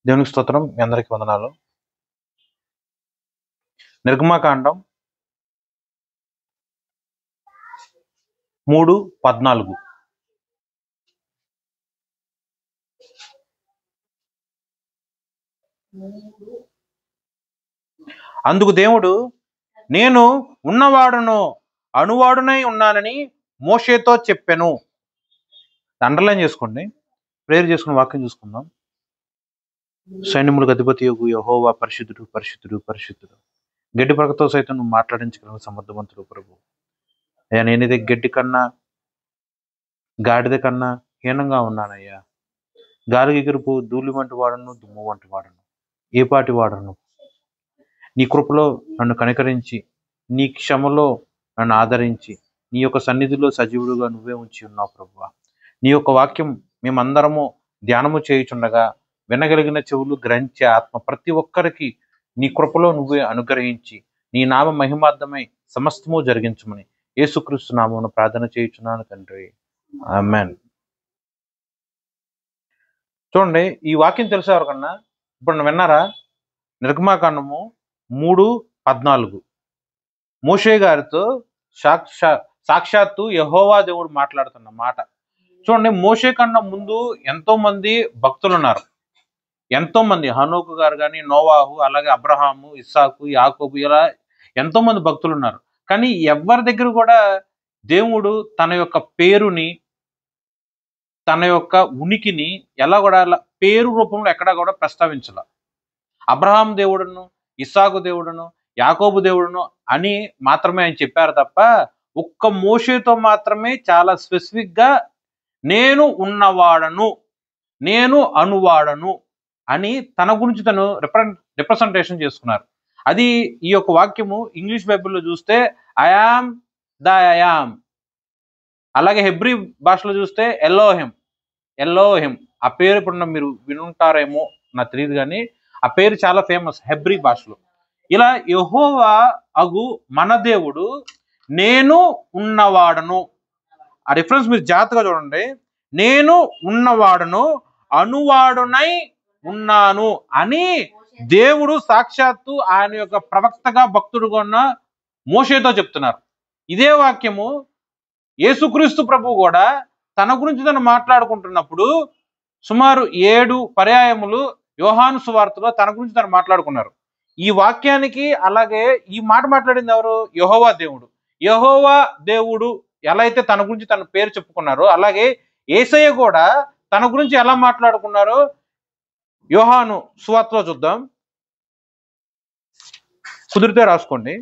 దేవునికి స్తోత్రం. మీ అందరికీ వందనాలు. నిర్గమాకాండం 3:14. అందుకు దేవుడు, నేను ఉన్నవాడును అనువాడునై ఉన్నానని మోషేతో చెప్పెను. అండర్లైన్ చేసుకోండి, ప్రేయర్ చేసుకుని వాక్యం చూసుకుందాం. సైన్యములకు అధిపతియగు యెహోవా పరిశుద్ధుడు పరిశుద్ధుడు పరిశుద్ధుడు. గడ్డి పరకతో సైతం నువ్వు మాట్లాడించగల సమర్థవంతుడు ప్రభు. అయ్యా, నేనిదే గడ్డి కన్నా గాడిద కన్నా హీనంగా ఉన్నానయ్యా. గాలికి ఎగిరిపో, ధూళి వంటి వాడను, దుమ్ము వంటి వాడను, ఏ పాటి వాడను. నీ కృపలో నన్ను కనికరించి, నీ క్షమలో నన్ను ఆదరించి, నీ యొక్క సన్నిధిలో సజీవుడుగా నువ్వే ఉంచి ఉన్నావు ప్రభువా. నీ యొక్క వాక్యం మేమందరము ధ్యానము చేయుచుండగా వినగలిగిన చెవులు గ్రహించే ఆత్మ ప్రతి ఒక్కరికి నీ కృపలో నువ్వే అనుగ్రహించి, నీ నామ మహిమార్థమై సమస్తము జరిగించమని యేసుక్రీస్తు నామమున ప్రార్థన చేయుచున్నాను తండ్రి, ఆమేన్. చూడండి, ఈ వాక్యం తెలిసే ఎవరికన్నా ఇప్పుడు విన్నారా? నిర్గమాకాండము 3:14 మోషే గారితో సాక్షాత్తు యెహోవా దేవుడు మాట్లాడుతున్న మాట. చూడండి, మోషే కన్నా ముందు ఎంతో మంది భక్తులు ఉన్నారు. ఎంతో మంది, హనోకు గారు కానీ, నోవాహు, అలాగే అబ్రహాము, ఇస్సాకు, యాకోబు, ఇలా ఎంతో మంది భక్తులు ఉన్నారు. కానీ ఎవరి దగ్గర కూడా దేవుడు తన యొక్క పేరుని, తన యొక్క ఉనికిని ఎలా కూడా పేరు రూపంలో ఎక్కడా కూడా ప్రస్తావించాల. అబ్రహాం దేవుడును, ఇస్సాకు దేవుడును, యాకోబు దేవుడును అని మాత్రమే ఆయన చెప్పారు తప్ప ఒక్క మోషేతో మాత్రమే చాలా స్పెసిఫిక్ గా నేను ఉన్నవాడను, నేను అనువాడను అని తన గురించి తను రిప్రజెంటేషన్ చేసుకున్నారు. అది ఈ యొక్క వాక్యము ఇంగ్లీష్ బైబిల్లో చూస్తే I am the I am, అలాగే హెబ్రీ భాషలో చూస్తే ఎలోహిం. ఆ పేరు ఇప్పుడు మీరు వినుంటారేమో నాకు తెలియదు, కానీ ఆ పేరు చాలా ఫేమస్ హెబ్రీ భాషలో. ఇలా యెహోవా అగు మన దేవుడు నేను ఉన్నవాడను, ఆ రిఫరెన్స్ మీరు జాగ్రత్తగా చూడండి. నేను ఉన్నవాడను అనువాడునై ఉన్నాను అని దేవుడు సాక్షాత్తు ఆయన యొక్క ప్రవక్తగా భక్తుడుగా ఉన్న మోషేతో చెప్తున్నారు. ఇదే వాక్యము యేసుక్రీస్తు ప్రభు కూడా తన గురించి తను మాట్లాడుకుంటున్నప్పుడు సుమారు 7 పర్యాయములు యోహాను సువార్తలో తన గురించి తను మాట్లాడుకున్నారు. ఈ వాక్యానికి అలాగే ఈ మాట మాట్లాడింది ఎవరు? యెహోవా దేవుడు. యెహోవా దేవుడు ఎలా అయితే తన గురించి తన పేరు చెప్పుకున్నారో, అలాగే యేసయ్య కూడా తన గురించి ఎలా మాట్లాడుకున్నారో యోహాను సువార్తలో చూద్దాం. కుదిరితే రాసుకోండి.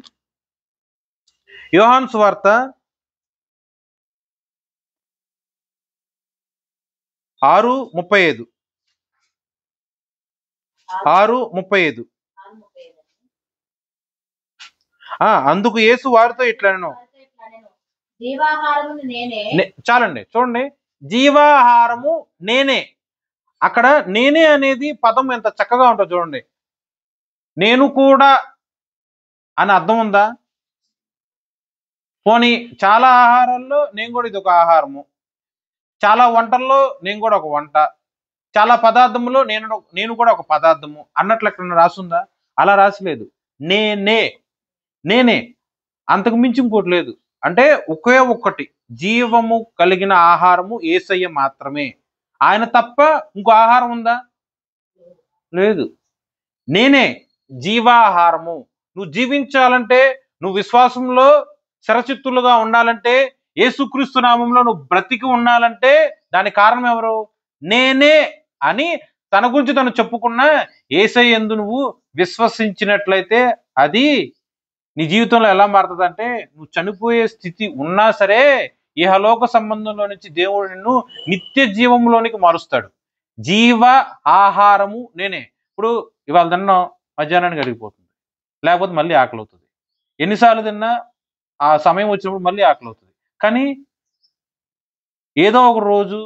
యోహాను సువార్త 6:35. అందుకు యేసు వారితో ఇట్లనెను. చాలండి, చూడండి, జీవాహారము నేనే. అక్కడ నేనే అనేది పదం ఎంత చక్కగా ఉంటుంది చూడండి. నేను కూడా అని అర్థం ఉందా? పోనీ చాలా ఆహారాల్లో నేను కూడా ఇది ఒక ఆహారము, చాలా వంటల్లో నేను కూడా ఒక వంట, చాలా పదార్థములో నేను కూడా ఒక పదార్థము అన్నట్లు ఎక్కడ రాసుందా? అలా రాసిలేదు. నేనే, అంతకు మించి ఇంకోటి లేదు. అంటే ఒకే ఒక్కటి జీవము కలిగిన ఆహారము యేసయ్య మాత్రమే. ఆయన తప్ప ఇంకో ఆహారం ఉందా? లేదు. నేనే జీవాహారము. నువ్వు జీవించాలంటే, నువ్వు విశ్వాసంలో శరచిత్తులుగా ఉండాలంటే, యేసుక్రీస్తు నామంలో నువ్వు బ్రతికి ఉండాలంటే దానికి కారణం ఎవరు? నేనే అని తన గురించి తను చెప్పుకున్న యేసయ్య యందు నువ్వు విశ్వసించినట్లయితే అది నీ జీవితంలో ఎలా మారుతుందంటే, నువ్వు చనిపోయే స్థితి ఉన్నా సరే ఇహలోక సంబంధంలో నుంచి దేవుడు నిన్ను నిత్య జీవంలోనికి మారుస్తాడు. జీవ ఆహారము నేనే. ఇప్పుడు ఇవాళ తిన్నాం, మధ్యాహ్నానికి అరిగిపోతుంది, లేకపోతే మళ్ళీ ఆకలి అవుతుంది. ఎన్నిసార్లు తిన్నా ఆ సమయం వచ్చినప్పుడు మళ్ళీ ఆకలి అవుతుంది. కానీ ఏదో ఒక రోజు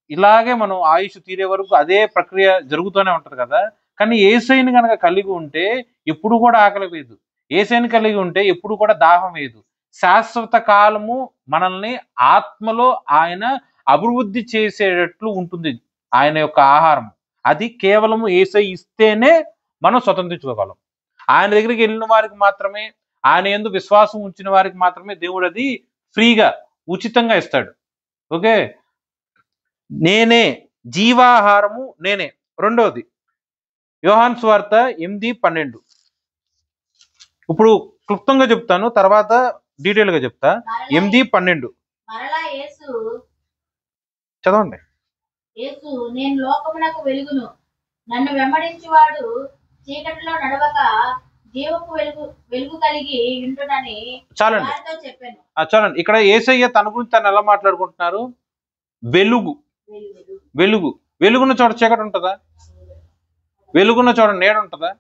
ఇలాగే మనం ఆయుష్ తీరే వరకు అదే ప్రక్రియ జరుగుతూనే ఉంటది కదా. కానీ యేసయ్యని కనుక కలిగి ఉంటే ఎప్పుడు కూడా ఆకలి వేయదు. యేసయ్యని కలిగి ఉంటే ఎప్పుడు కూడా దాహం వేయదు. శాశ్వత కాలము మనల్ని ఆత్మలో ఆయన అభివృద్ధి చేసేటట్లు ఉంటుంది ఆయన యొక్క ఆహారం. అది కేవలం యేసయ్య ఇస్తేనే మనం స్వతంత్రించుకోగలం. ఆయన దగ్గరికి వెళ్ళిన వారికి మాత్రమే, ఆయన యందు విశ్వాసం ఉంచిన వారికి మాత్రమే దేవుడు అది ఫ్రీగా ఉచితంగా ఇస్తాడు. ఓకే, నేనే జీవాహారము నేనే. రెండవది యోహాను సువార్త 8:12. ఇప్పుడు క్లుప్తంగా చెప్తాను, తర్వాత డీటెయిల్ గా చెప్తా. 8:12 చదవండి. యేసు నేను లోకమునకు వెలుగును, నన్ను వెంబడించువాడు చీకటిలో నడవక జీవపు వెలుగు కలిగి ఉంటునని వారితో చెప్పాను. చాలండి. ఇక్కడ యేసయ్య తన గురించి తను ఎలా మాట్లాడుకుంటున్నారు? వెలుగు. వెలుగు. వెలుగున్న చోట చీకటి ఉంటుందా? వెలుగున్న చోట నీడ ఉంటుందా?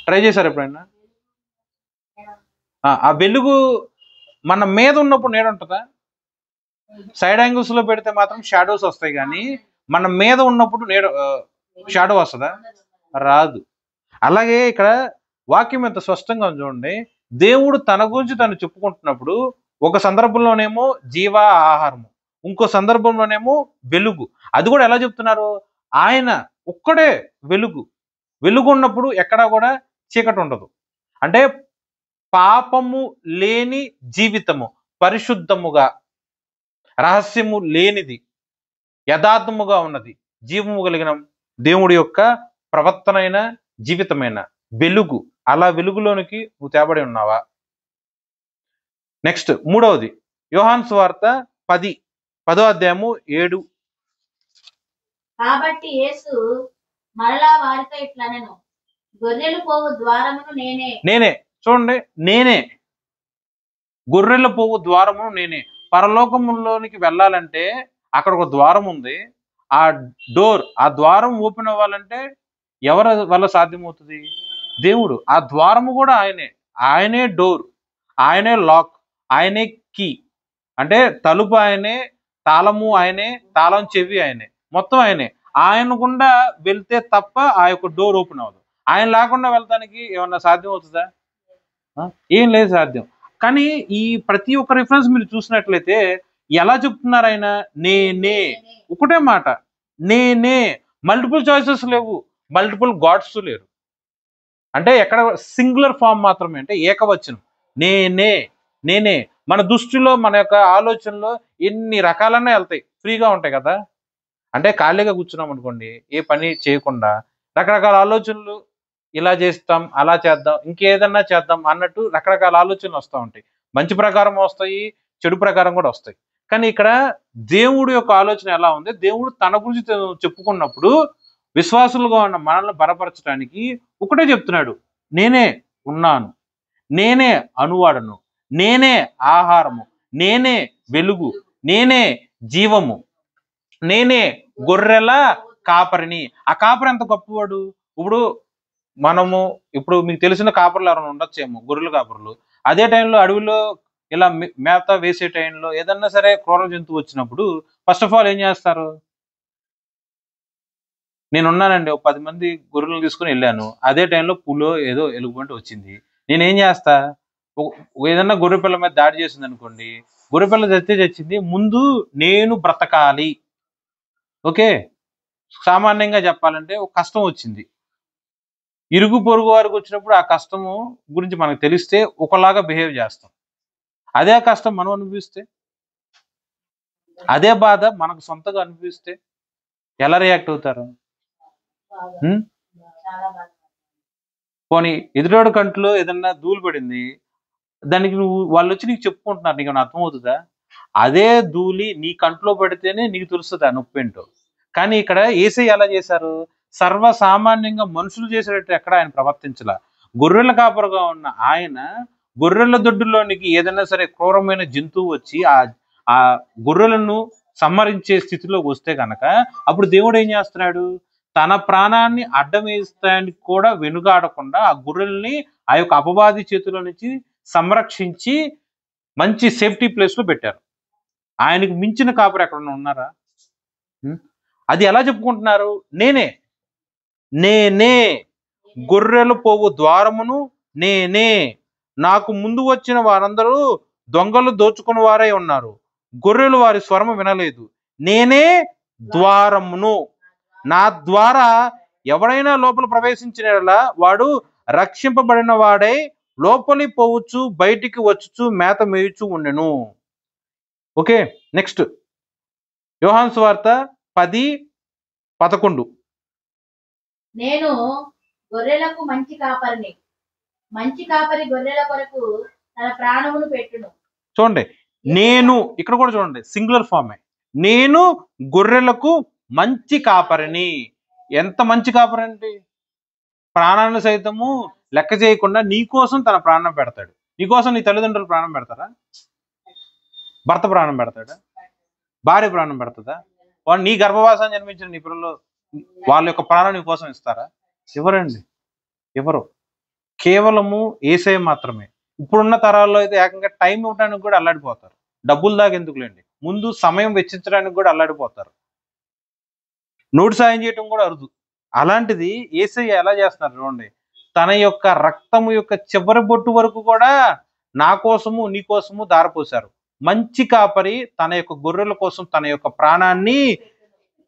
ట్రై చేశారు ఎప్పుడైనా? ఆ వెలుగు మన మీద ఉన్నప్పుడు నీడ ఉంటుందా? సైడ్ యాంగిల్స్ లో పెడితే మాత్రం షాడోస్ వస్తాయి, కానీ మన మీద ఉన్నప్పుడు నీడ షాడో వస్తుందా? రాదు. అలాగే ఇక్కడ వాక్యం ఎంత స్పష్టంగా చూడండి. దేవుడు తన గురించి తను చెప్పుకుంటున్నప్పుడు ఒక సందర్భంలోనేమో జీవ ఆహారము, ఇంకో సందర్భంలోనేమో వెలుగు. అది కూడా ఎలా చెప్తున్నారు? ఆయన ఒక్కడే వెలుగు. వెలుగు ఉన్నప్పుడు ఎక్కడా కూడా చీకటి ఉండదు. అంటే పాపము లేని జీవితము, పరిశుద్ధముగా, రహస్యము లేనిది, యథార్థముగా ఉన్నది, జీవము కలిగిన దేవుడి యొక్క ప్రవర్తనైన జీవితమైన వెలుగు. అలా వెలుగులోనికి నువ్వు తేబడి ఉన్నావా? నెక్స్ట్ మూడవది యోహాను సువార్త 10:7. కాబట్టి యేసు మరలా వారితో ఇట్లనెను, గొర్రెలు పోవు ద్వారమును నేనే. నేనే. చూడండి, నేనే గొర్రెలు పోవు ద్వారమును నేనే. పరలోకములోనికి వెళ్ళాలంటే అక్కడ ఒక ద్వారం ఉంది. ఆ డోర్, ఆ ద్వారం ఓపెన్ అవ్వాలంటే ఎవరి వల్ల సాధ్యమవుతుంది? దేవుడు. ఆ ద్వారము కూడా ఆయనే. ఆయనే డోర్, ఆయనే లాక్, ఆయనే కీ. అంటే తలుపు ఆయనే, తాళము ఆయనే, తాళం చెవి ఆయనే, మొత్తం ఆయనే. ఆయన గుండా వెళ్తే తప్ప ఆ యొక్క డోర్ ఓపెన్ అవ్వదు. ఆయన లేకుండా వెళ్తానికి ఏమన్నా సాధ్యం అవుతుందా? ఏం లేదు సాధ్యం. కానీ ఈ ప్రతి ఒక్క రిఫరెన్స్ మీరు చూసినట్లయితే ఎలా చెప్తున్నారు? ఆయన నేనే, ఒకటే మాట, నేనే. మల్టిపుల్ చాయిసెస్ లేవు, మల్టిపుల్ గాడ్స్ లేరు. అంటే ఎక్కడ సింగులర్ ఫామ్ మాత్రమే, అంటే ఏకవచనం, నేనే నేనే. మన దృష్టిలో, మన యొక్క ఆలోచనలో ఎన్ని రకాలన్నా వెళ్తాయి, ఫ్రీగా ఉంటాయి కదా. అంటే ఖాళీగా కూర్చున్నాం అనుకోండి, ఏ పని చేయకుండా రకరకాల ఆలోచనలు, ఇలా చేస్తాం, అలా చేద్దాం, ఇంకేదన్నా చేద్దాం అన్నట్టు రకరకాల ఆలోచనలు వస్తూ ఉంటాయి. మంచి ప్రకారం వస్తాయి, చెడు ప్రకారం కూడా వస్తాయి. కానీ ఇక్కడ దేవుడు యొక్క ఆలోచన ఎలా ఉంది? దేవుడు తన గురించి చెప్పుకున్నప్పుడు విశ్వాసులుగా ఉన్న మనల్ని బలపరచడానికి ఒకటే చెప్తున్నాడు, నేనే ఉన్నాను, నేనే అనువాడను, నేనే ఆహారము, నేనే వెలుగు, నేనే జీవము, నేనే గొర్రెల కాపరిని. ఆ కాపరి ఎంత గొప్పవాడు! ఇప్పుడు మీకు తెలిసిన కాపర్లు ఎవరైనా ఉండొచ్చేమో, గొర్రెల కాపర్లు. అదే టైంలో అడవిలో ఇలా మేత వేసే టైంలో ఏదన్నా సరే క్రూర జంతువు వచ్చినప్పుడు ఫస్ట్ ఆఫ్ ఆల్ ఏం చేస్తారు? నేనున్నానండి, 10 మంది గొర్రెలను తీసుకుని వెళ్ళాను, అదే టైంలో పులో ఏదో ఎలుగుబంటి వచ్చింది, నేనేం చేస్తా? ఏదన్నా గొర్రెపిల్ల మీద దాడి చేసింది అనుకోండి, గొర్రెపిల్ల చచ్చింది, ముందు నేను బ్రతకాలి. ఓకే, సామాన్యంగా చెప్పాలంటే ఒక కష్టం వచ్చింది, ఇరుగు పొరుగు వారికి వచ్చినప్పుడు ఆ కష్టము గురించి మనకు తెలిస్తే ఒకలాగా బిహేవ్ చేస్తాం. అదే కష్టం మనం అనిపిస్తే, అదే బాధ మనకు సొంతగా అనిపిస్తే ఎలా రియాక్ట్ అవుతారు? పోనీ ఎదురోడు కంట్లో ఏదన్నా ధూళి పడింది, దానికి వాళ్ళు వచ్చి నీకు చెప్పుకుంటున్నారు, నీకు ఏమైనా అర్థమవుతుందా? అదే ధూళి నీ కంట్లో పడితేనే నీకు తెలుస్తుంది ఆ నొప్పి ఏంటో. కానీ ఇక్కడ యేసయ్య ఎలా చేశారు? సర్వసామాన్యంగా మనుషులు చేసేటట్టు ఎక్కడ ఆయన ప్రవర్తించలా. గొర్రెల కాపరుగా ఉన్న ఆయన గొర్రెల దొడ్డులోనికి ఏదైనా సరే క్రూరమైన జంతువు వచ్చి ఆ గొర్రెలను సంహరించే స్థితిలోకి వస్తే కనుక అప్పుడు దేవుడు ఏం చేస్తున్నాడు? తన ప్రాణాన్ని అడ్డం వేస్తానికి కూడా వెనుగాడకుండా ఆ గొర్రెల్ని ఆ యొక్క అపవాది చేతుల నుంచి సంరక్షించి మంచి సేఫ్టీ ప్లేస్ లో పెట్టారు. ఆయనకు మించిన కాపరు ఎక్కడన్నా ఉన్నారా? అది ఎలా చెప్పుకుంటున్నారు? నేనే నేనే గొర్రెలు పోవు ద్వారమును నేనే. నాకు ముందు వచ్చిన వారందరూ దొంగలు దోచుకుని వారై ఉన్నారు, గొర్రెలు వారి స్వరము వినలేదు, నేనే ద్వారమును. నా ద్వారా ఎవడైనా లోపల ప్రవేశించిన వాడు రక్షింపబడిన వాడై లోపలి పోవచ్చు, బయటికి వచ్చుచు మేత మేయుచు ఉండెను. ఓకే, నెక్స్ట్ యోహాను సువార్త 10:11. నేను గొర్రెలకు మంచి కాపరిని. మంచి కాపరి గొర్రెల కొరకు తన ప్రాణమును పెట్టును. చూడండి, నేను ఇక్కడ కూడా చూడండి, సింగులర్ ఫార్మే. నేను గొర్రెలకు మంచి కాపరిని. ఎంత మంచి కాపరి అంటే ప్రాణాన్ని సైతము లెక్క చేయకుండా నీకోసం తన ప్రాణం పెడతాడు. నీకోసం నీ తల్లిదండ్రులు ప్రాణం పెడతారా? భర్త ప్రాణం పెడతాడా? భార్య ప్రాణం పెడతాదా? వాళ్ళు నీ గర్భవాసాన్ని జన్మించిన నీ పిల్లలు వాళ్ళ యొక్క ప్రాణం నీ కోసం ఇస్తారా? ఎవరండి? ఎవరు? కేవలము యేసయ్య మాత్రమే. ఇప్పుడున్న తరాల్లో అయితే ఏకంగా టైం ఇవ్వడానికి కూడా అల్లాడిపోతారు. డబ్బులు దాకా ఎందుకులేండి, ముందు సమయం వెచ్చించడానికి కూడా అల్లాడిపోతారు. నోటి సాయం చేయటం కూడా అరుదు. అలాంటిది యేసయ్య ఎలా చేస్తున్నారు చూడండి. తన యొక్క రక్తము యొక్క చివరి బొట్టు వరకు కూడా నా కోసము నీ కోసము దారపోశారు. మంచి కాపరి తన యొక్క గొర్రెల కోసం తన యొక్క ప్రాణాన్ని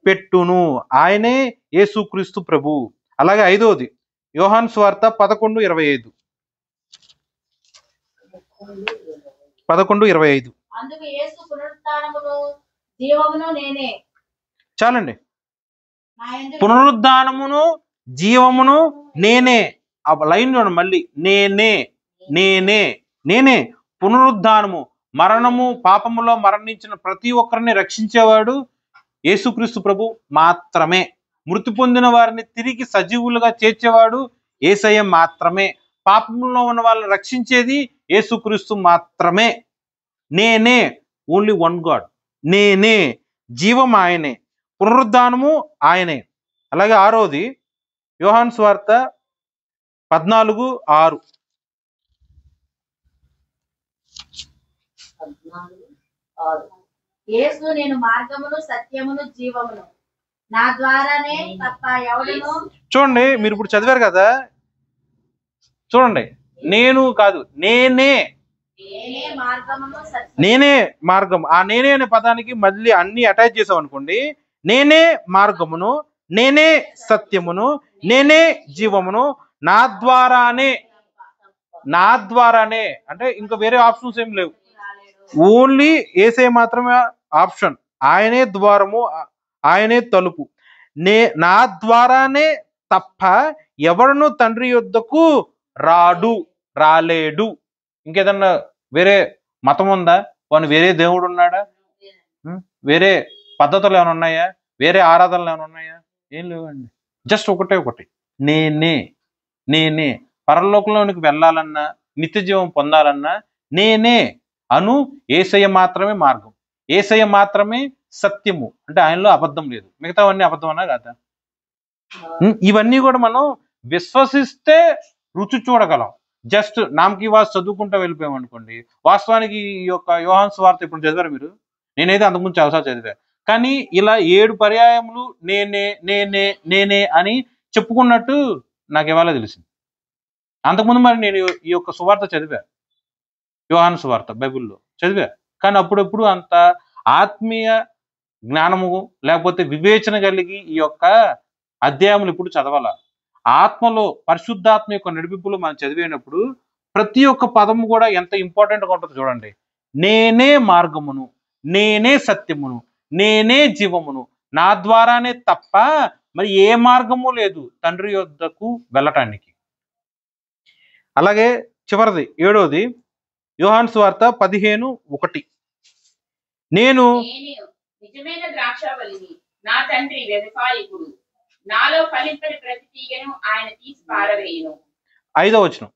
పెట్టును. ఆయనే యేసుక్రీస్తు ప్రభు. అలాగే 5వది యోహాను సువార్త 11:25. 11:25. అందుకు యేసు పునరుత్థానమును జీవమును నేనే. చాలండి. పునరుద్ధానమును జీవమును నేనే. ఆ లైన్ చూడండి మళ్ళీ. నేనే నేనే నేనే పునరుద్ధానము. మరణము పాపములో మరణించిన ప్రతి ఒక్కరిని రక్షించేవాడు యేసుక్రీస్తు ప్రభు మాత్రమే. మృతి పొందిన వారిని తిరిగి సజీవులుగా చేర్చేవాడు యేసయ్య మాత్రమే. పాపంలో ఉన్న వాళ్ళని రక్షించేది యేసుక్రీస్తు మాత్రమే. నేనే, ఓన్లీ వన్ గాడ్. నేనే, జీవం ఆయనే, పునరుద్ధానము ఆయనే. అలాగే 6వది యోహాను సువార్త 14:6. యేసు నేను మార్గమును సత్యమును జీవమును, నా ద్వారానే తప్ప ఎవడును. చూడండి, మీరు ఇప్పుడు చదివారు కదా, చూడండి, నేను కాదు నేనే. నేనే మార్గం. ఆ నేనే అనే పదానికి మళ్ళీ అన్ని అటాచ్ చేసాం అనుకోండి. నేనే మార్గమును, నేనే సత్యమును, నేనే జీవమును, నా ద్వారానే. నా ద్వారానే అంటే ఇంకా వేరే ఆప్షన్స్ ఏం లేవు. ఓన్లీ యేసయ్య మాత్రమే ఆప్షన్. ఆయనే ద్వారము, ఆయనే తలుపు. నా ద్వారానే తప్ప ఎవడను తండ్రి యొద్దకు రాలేడు. ఇంకేదన్నా వేరే మతం ఉందా? వాని వేరే దేవుడు ఉన్నాడా? వేరే పద్ధతులు ఏమైనా ఉన్నాయా? వేరే ఆరాధనలు ఏమైనా ఉన్నాయా? ఏం లేవండి. జస్ట్ ఒకటే ఒకటి, నేనే. నేనే పరలోకంలోనికి వెళ్ళాలన్నా, నిత్య జీవం పొందాలన్నా నేనే అను. యేసయ్య మాత్రమే మార్గం, యేసయ్య మాత్రమే సత్యము. అంటే ఆయనలో అబద్ధం లేదు. మిగతావన్నీ అబద్ధం అన్నా కాదా? ఇవన్నీ కూడా మనం విశ్వసిస్తే రుచి చూడగలం. జస్ట్ నామకి వాస్ చదువుకుంటూ వెళ్ళిపోయాం అనుకోండి. వాస్తవానికి ఈ యొక్క యోహాను సువార్త ఇప్పుడు చదివారు మీరు, నేనైతే అంతకుముందు చాలాసార్లు చదివా. కానీ ఇలా 7 పర్యాయములు నేనే నేనే నేనే అని చెప్పుకున్నట్టు నాకు ఇవాళ తెలిసింది. అంతకుముందు మరి నేను ఈ యొక్క సువార్త చదివా, యోహాను సువార్త బైబిల్లో చదివా. కానీ అప్పుడప్పుడు అంత ఆత్మీయ జ్ఞానము లేకపోతే వివేచన కలిగి ఈ యొక్క అధ్యాయములు ఇప్పుడు చదవాల. ఆత్మలో పరిశుద్ధాత్మ యొక్క నడిపింపులు మనం చదివేటప్పుడు ప్రతి ఒక్క పదము కూడా ఎంత ఇంపార్టెంట్గా ఉంటుందో చూడండి. నేనే మార్గమును, నేనే సత్యమును, నేనే జీవమును, నా ద్వారానే తప్ప మరి ఏ మార్గము లేదు తండ్రి యొద్దకు వెళ్ళటానికి. అలాగే చివరిది 7వది యోహాను సువార్త 15:1. నేను నిజమైన ద్రాక్షావల్లిని, నా తండ్రి వ్యవసాయకుడు. నాలో ఫలింపని ప్రతి తీగను ఆయన తీసి పారవేయును. 5వ వచనం.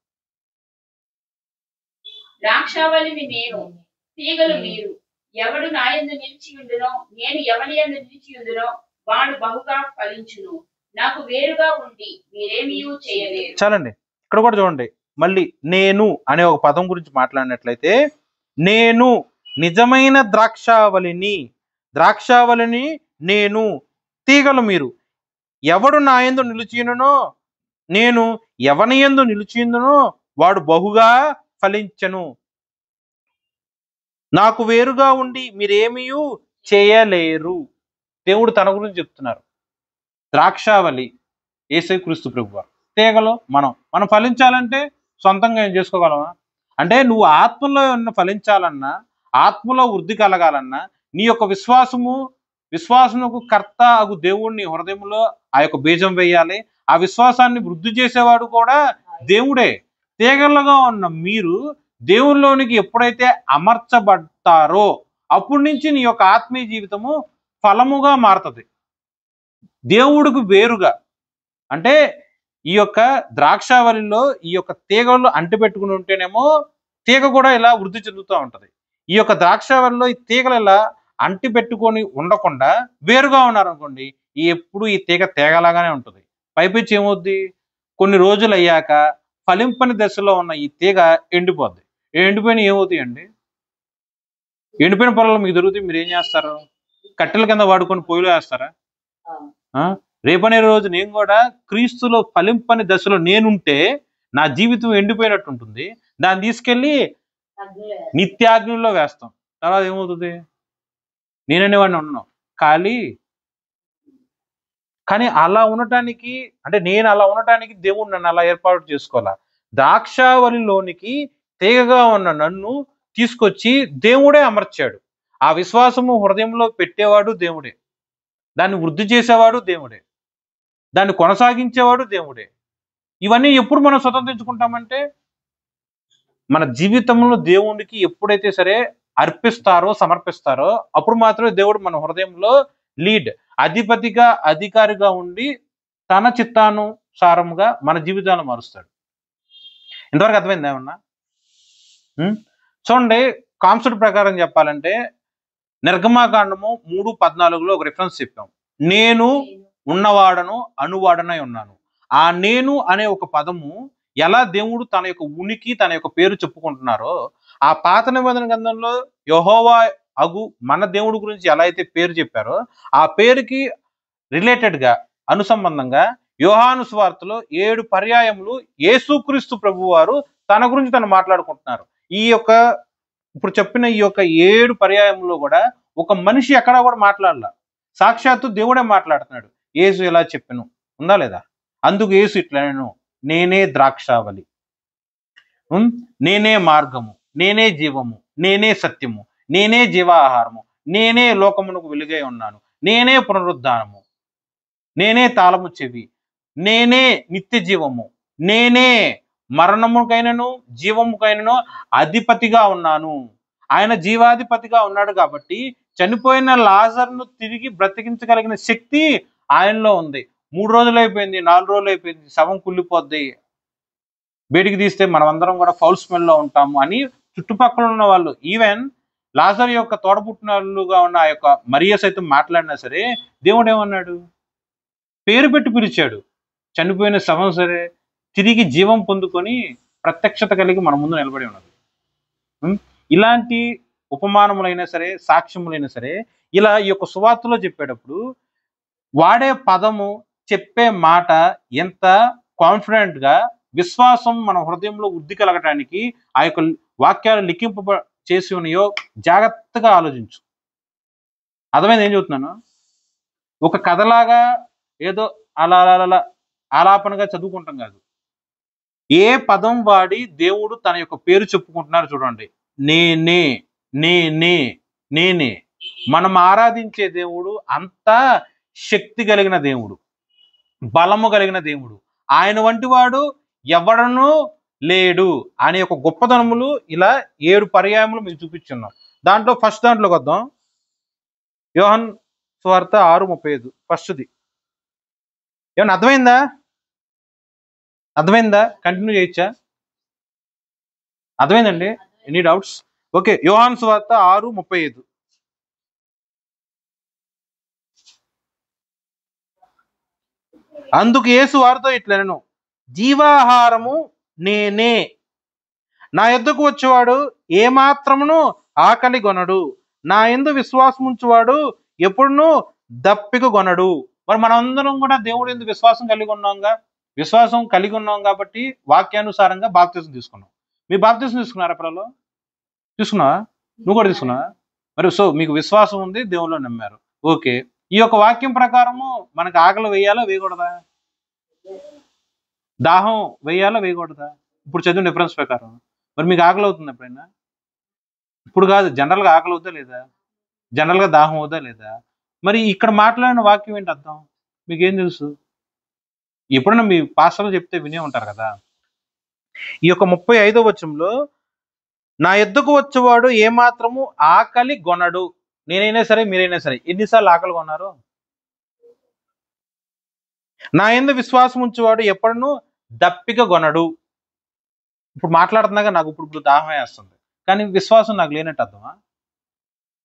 ద్రాక్షావల్లిని నేను, తీగలు మీరు. ఎవడు నా యందు నిలిచి ఉండునో, నేను ఎవని యందు నిలిచి ఉండునో వాడు బహుగా ఫలించును. నాకు వేరుగా ఉండి మీరేమీ చేయలేరు. చాలండి. ఇక్కడ కూడా చూడండి, మళ్ళీ నేను అనే ఒక పదం గురించి మాట్లాడినట్లయితే, నేను నిజమైన ద్రాక్షావళిని, ద్రాక్షావళిని నేను, తీగలు మీరు. ఎవడు నా యందు నిలిచియుండునో, నేను ఎవని యందు నిలిచియుందునో వాడు బహుగా ఫలించెను. నాకు వేరుగా ఉండి మీరేమీ చేయలేరు. దేవుడు తన గురించి చెప్తున్నారు. ద్రాక్షావళి యేసు క్రీస్తు ప్రభువారు. తీగలు మనం ఫలించాలంటే సొంతంగా ఏం చేసుకోగలమా? అంటే నువ్వు ఆత్మలో ఉన్న ఫలించాలన్నా, ఆత్మలో వృద్ధి కలగాలన్నా, నీ యొక్క విశ్వాసముకు కర్త అగు దేవుడిని హృదయంలో ఆ యొక్క బీజం వేయాలి. ఆ విశ్వాసాన్ని వృద్ధి చేసేవాడు కూడా దేవుడే. తీగలుగా ఉన్న మీరు దేవునిలోనికి ఎప్పుడైతే అమర్చబడతారో అప్పటి నుంచి నీ యొక్క ఆత్మీయ జీవితము ఫలముగా మారుతుంది, దేవుడికి వేరుగా. అంటే ఈ యొక్క ద్రాక్షావళిలో ఈ యొక్క తీగలు అంటిపెట్టుకుని ఉంటేనేమో తీగ కూడా ఇలా వృద్ధి చెందుతూ ఉంటది. ఈ యొక్క ద్రాక్షావళిలో ఈ తీగలు ఇలా అంటి పెట్టుకొని ఉండకుండా వేరుగా ఉన్నారనుకోండి, ఎప్పుడు ఈ తీగలాగానే ఉంటుంది. పైపించి ఏమవుద్ది, కొన్ని రోజులు అయ్యాక ఫలింపని దశలో ఉన్న ఈ తీగ ఎండిపోద్ది. ఎండిపోయిన ఏమవుతాయండి? ఎండిపోయిన పొలాలు మీకు దొరుకుతాయి, మీరు ఏం చేస్తారు? కట్టెల కింద వాడుకొని పొయ్యిలో వేస్తారా? రేపనే రోజు నేను కూడా క్రీస్తులో ఫలింపని దశలో నేనుంటే నా జీవితం ఎండిపోయినట్టు ఉంటుంది. దాన్ని తీసుకెళ్ళి నిత్యాగ్నిలో వేస్తాం. తర్వాత ఏమవుతుంది? నేననేవాడిని ఉన్నాను ఖాళీ. కానీ అలా ఉండటానికి, అంటే నేను అలా ఉండటానికి దేవుడు నన్ను అలా ఏర్పాటు చేసుకోవాలా. ద్రాక్షావళిలోనికి తీగగా ఉన్న నన్ను తీసుకొచ్చి దేవుడే అమర్చాడు. ఆ విశ్వాసము హృదయంలో పెట్టేవాడు దేవుడే, దాన్ని వృద్ధి చేసేవాడు దేవుడే, దాన్ని కొనసాగించేవాడు దేవుడే. ఇవన్నీ ఎప్పుడు మనం స్వతంత్రించుకుంటామంటే మన జీవితంలో దేవునికి ఎప్పుడైతే సరే సమర్పిస్తారో అప్పుడు మాత్రమే దేవుడు మన హృదయంలో లీడ్, అధికారిగా ఉండి తన చిత్తానుసారంగా మన జీవితాలను మారుస్తాడు. ఇంతవరకు అర్థమైంది ఏమన్నా? చూడండి, కాన్సెప్ట్ ప్రకారం చెప్పాలంటే నిర్గమాకాండము 3:14లో ఒక రిఫరెన్స్ చెప్పాం. నేను ఉన్నవాడను అనువాడనై ఉన్నాను. ఆ నేను అనే ఒక పదము ఎలా దేవుడు తన యొక్క ఉనికి, తన యొక్క పేరు చెప్పుకుంటున్నారో, ఆ పాత నిబంధన గ్రంథంలో యెహోవా అగు మన దేవుడి గురించి ఎలా అయితే పేరు చెప్పారో ఆ పేరుకి రిలేటెడ్గా అనుసంబంధంగా యోహాను సువార్తలో 7 పర్యాయములు యేసుక్రీస్తు ప్రభు వారు తన గురించి తను మాట్లాడుకుంటున్నారు. ఇప్పుడు చెప్పిన ఈ యొక్క 7 పర్యాయంలో కూడా ఒక మనిషి ఎక్కడా కూడా మాట్లాడలా, సాక్షాత్తు దేవుడే మాట్లాడుతున్నాడు. యేసు ఎలా చెప్పాను ఉందా లేదా? అందుకు యేసు ఇట్లా, నేనే ద్రాక్షావళి, నేనే మార్గము, నేనే జీవము, నేనే సత్యము, నేనే జీవాహారము, నేనే లోకమునకు వెలుగై ఉన్నాను, నేనే పునరుద్ధానము, నేనే తాళము చెవి, నేనే నిత్య జీవము, నేనే మరణముకైనను జీవముకైనను అధిపతిగా ఉన్నాను. ఆయన జీవాధిపతిగా ఉన్నాడు కాబట్టి చనిపోయిన లాజరును తిరిగి బ్రతికించగలిగిన శక్తి ఆయనలో ఉంది. 3 రోజులు అయిపోయింది, 4 రోజులు అయిపోయింది, శవం కుళ్ళిపోద్ది, బయటికి తీస్తే మనం అందరం కూడా ఫౌల్ స్మెల్లో ఉంటాము అని చుట్టుపక్కల ఉన్న వాళ్ళు, ఈవెన్ లాజరు యొక్క తోడబుట్టినలుగా ఉన్న ఆ యొక్క మరియ సైతం మాట్లాడినా సరే దేవుడు ఏమన్నాడు? పేరు పెట్టి పిలిచాడు. చనిపోయిన శవం సరే తిరిగి జీవం పొందుకొని ప్రత్యక్షత కలిగి మన ముందు నిలబడి ఉన్నది. ఇలాంటి ఉపమానములైనా సరే, సాక్ష్యములైనా సరే, ఇలా ఈ యొక్క సువార్తలో చెప్పేటప్పుడు వాడే పదము, చెప్పే మాట ఎంత కాన్ఫిడెంట్ గా, విశ్వాసం మన హృదయంలో వృద్ధి కలగటానికి ఆ యొక్క వాక్యాలు లిఖింప చేసి ఉన్నాయో జాగ్రత్తగా ఆలోచించు. అర్థమైంది ఏం చెబుతున్నాను? ఒక కథలాగా ఏదో అలా ఆలాపనగా చదువుకుంటాం కాదు. ఏ పదం వాడి దేవుడు తన యొక్క పేరు చెప్పుకుంటున్నారు చూడండి. నేనే నేనే నేనే. మనం ఆరాధించే దేవుడు అంత శక్తి కలిగిన దేవుడు, బలము కలిగిన దేవుడు. ఆయన వంటి వాడు ఎవడనూ లేడు అనే ఒక గొప్పదనములు ఇలా 7 పర్యాయములు మీకు చూపించున్నాం. దాంట్లో ఫస్ట్ దాంట్లోకి వద్దాం. యోహాను సువార్త 6:35 ఫస్ట్ది. ఏమన్నా అర్థమైందా? కంటిన్యూ చేయొచ్చా? అర్థమైందండి? Any doubts? ఓకే, యోహాను సువార్త 6:35. అందుకు యేసు వారితో ఇట్లనెను, జీవాహారము నేనే. నా యొద్దకు వచ్చేవాడు ఏమాత్రమును ఆకలి కొనడు, నా యందు విశ్వాసం ఉంచువాడు ఎప్పుడునూ దప్పిక కొనడు. మరి మనందరం కూడా దేవుడు యందు విశ్వాసం కలిగి ఉన్నాం కాబట్టి వాక్యానుసారంగా బాప్తిసం తీసుకున్నాం. మీ బాప్తిసం తీసుకున్నారా? పిల్లలు తీసుకున్నావా? నువ్వు కూడా తీసుకున్నావా? మరి సో మీకు విశ్వాసం ఉంది, దేవుళ్ళు నమ్మారు. ఓకే, ఈ యొక్క వాక్యం ప్రకారము మనకు ఆకలి వేయాలా వేయకూడదా? దాహం వేయాలా వేయకూడదా? ఇప్పుడు చదివిన డిఫరెన్స్ ప్రకారం మరి మీకు ఆకలి అవుతుంది ఎప్పుడైనా? ఇప్పుడు కాదు, జనరల్గా ఆకలి అవుతా లేదా? జనరల్గా దాహం అవుతా లేదా? మరి ఇక్కడ మాట్లాడిన వాక్యం ఏంటి అర్థం? మీకేం తెలుసు? ఎప్పుడైనా మీ పాస్టర్లు చెప్తే వినే ఉంటారు కదా. ఈ యొక్క 35వ వచనంలో నా యొద్దకు వచ్చేవాడు ఏమాత్రము ఆకలి కొనడు. నేనైనా సరే మీరైనా సరే ఎన్నిసార్లు ఆకలి కొన్నారు? నా యందు విశ్వాసం ఉంచేవాడు ఎప్పుడూ దప్పిక కొనడు. ఇప్పుడు మాట్లాడుతున్నాగా నాకు ఇప్పుడు దాహం వేస్తుంది, కానీ విశ్వాసం నాకు లేనట్టు అర్థమా?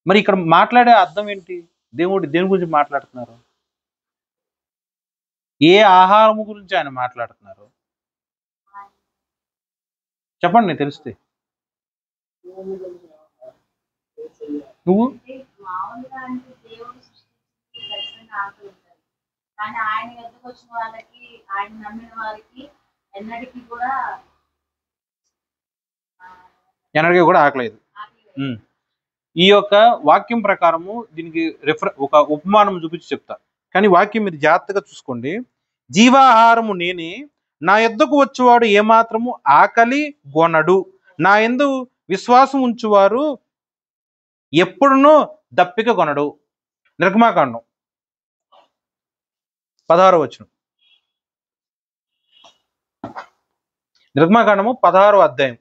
మరి ఇక్కడ మాట్లాడే అర్థం ఏంటి? దేని గురించి మాట్లాడుతున్నారు? ఏ ఆహారము గురించి ఆయన మాట్లాడుతున్నారు చెప్పండి, తెలిస్తే. నువ్వు అంటే మామూలుగా అంటే దేవుడు సృష్టించి ఖచ్చితంగా ఆకలి ఉంటుంది, కానీ ఆయన ఎదుకు వచ్చిన వాళ్ళకి, ఆయన నమ్మిన వారికి ఎన్నటికీ కూడా ఎనర్జీ కూడా ఆకలేదు. ఆకలి లేదు. ఈ యొక్క వాక్యం ప్రకారము దీనికి ఒక ఉపమానం చూపించి చెప్తా, కానీ వాక్యం మీరు జాగ్రత్తగా చూసుకోండి. జీవాహారము నేనే, నా యొద్దకు వచ్చేవాడు ఏమాత్రము ఆకలి గొనడు. నా యందు విశ్వాసం ఉంచువారు ఎప్పుడునూ దప్పిక కొనడు. నిర్గమాకాండం 16వ వచనం. నిర్గమాకాండము 16వ అధ్యాయం.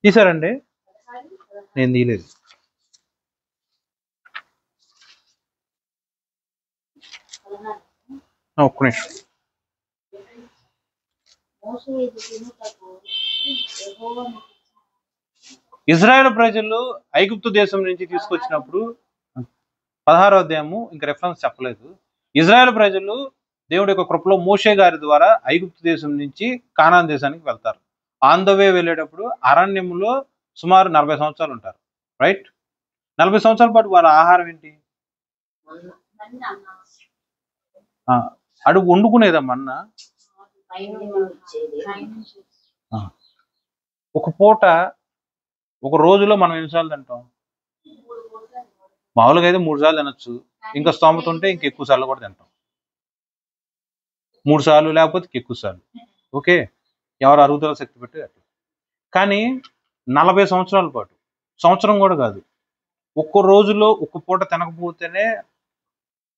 తీసారండి? నేను తీయలేదు. ఒక్క నిమిషం. మోషే ఇది తినుటకు యెహోవా ఇజ్రాయెల్ ప్రజలు ఐగుప్తు దేశం నుంచి తీసుకొచ్చినప్పుడు 16వ అధ్యాయము ఇంకా రెఫరెన్స్ చెప్పలేదు. ఇజ్రాయెల్ ప్రజలు దేవుడి యొక్క కృపలో మోషే గారి ద్వారా ఐగుప్తు దేశం నుంచి కానాన్ దేశానికి వెళ్తారు. ఆన్ ద వే వెళ్ళేటప్పుడు అరణ్యంలో సుమారు 40 సంవత్సరాలు ఉంటారు. రైట్? 40 సంవత్సరాల పాటు వాళ్ళ ఆహారం ఏంటి? అడుగు వండుకునేదమ్మన్నా. ఒక పూట ఒక రోజులో మనం ఎన్నిసార్లు తింటాం? మామూలుగా అయితే 3 సార్లు తినొచ్చు, ఇంకా స్తోమత ఉంటే ఇంక ఎక్కువ సార్లు కూడా తింటాం. 3 సార్లు లేకపోతే ఎక్కువ సార్లు. ఓకే, ఎవరు అరుగుదల శక్తి పెట్టి అట్లా. కానీ 40 సంవత్సరాల పాటు, సంవత్సరం కూడా కాదు, ఒక్క రోజులో ఒక్క పూట తినకపోతేనే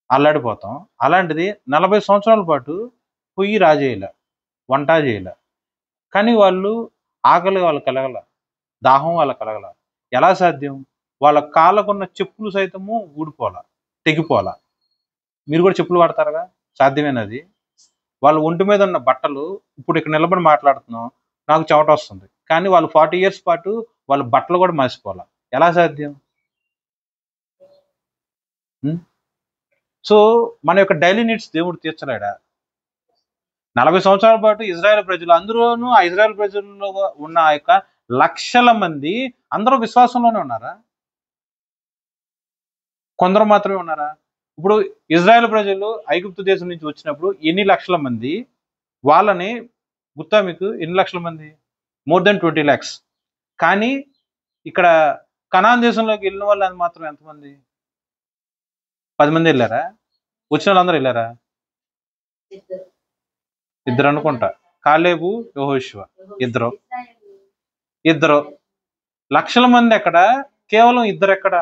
అల్లాడిపోతాం. అలాంటిది 40 సంవత్సరాల పాటు పొయ్యి రాజేయాల, వంట చేయాల, కానీ వాళ్ళు ఆకలి వాళ్ళకి కలగల, దాహం వాళ్ళకి కలగల. ఎలా సాధ్యం? వాళ్ళ కాళ్ళకున్న చెప్పులు సైతము ఊడిపోలా, తెగిపోలా. మీరు కూడా చెప్పులు వాడతారుగా, సాధ్యమేనది. వాళ్ళ ఒంటి మీద ఉన్న బట్టలు, ఇప్పుడు ఇక్కడ నిలబడి మాట్లాడుతున్నాం, నాకు చెమట వస్తుంది, కానీ వాళ్ళు 40 years పాటు వాళ్ళ బట్టలు కూడా మాసిపోలా. ఎలా సాధ్యం? సో మన యొక్క డైలీ నీడ్స్ దేవుడు తీర్చలేడా? 40 సంవత్సరాల పాటు ఇజ్రాయెల్ ప్రజలు, అందులోనూ ఆ ఇజ్రాయెల్ ప్రజల్లో ఉన్న ఆ యొక్క లక్షల మంది అందరూ విశ్వాసంలోనే ఉన్నారా? కొందరు మాత్రమే ఉన్నారా? ఇప్పుడు ఇజ్రాయెల్ ప్రజలు ఐగుప్తు దేశం నుంచి వచ్చినప్పుడు ఎన్ని లక్షల మంది? వాళ్ళని గుర్తా మీకు? ఎన్ని లక్షల మంది? More than 20 lakhs. కానీ ఇక్కడ కనాన్ దేశంలోకి వెళ్ళిన వాళ్ళు మాత్రం ఎంతమంది? 10 మంది వెళ్ళారా? వచ్చిన వాళ్ళందరూ వెళ్ళారా? ఇద్దరు అనుకుంటా. కాలేబు, యెహోషువ ఇద్దరు. లక్షల మంది ఎక్కడ? కేవలం ఇద్దరు ఎక్కడ?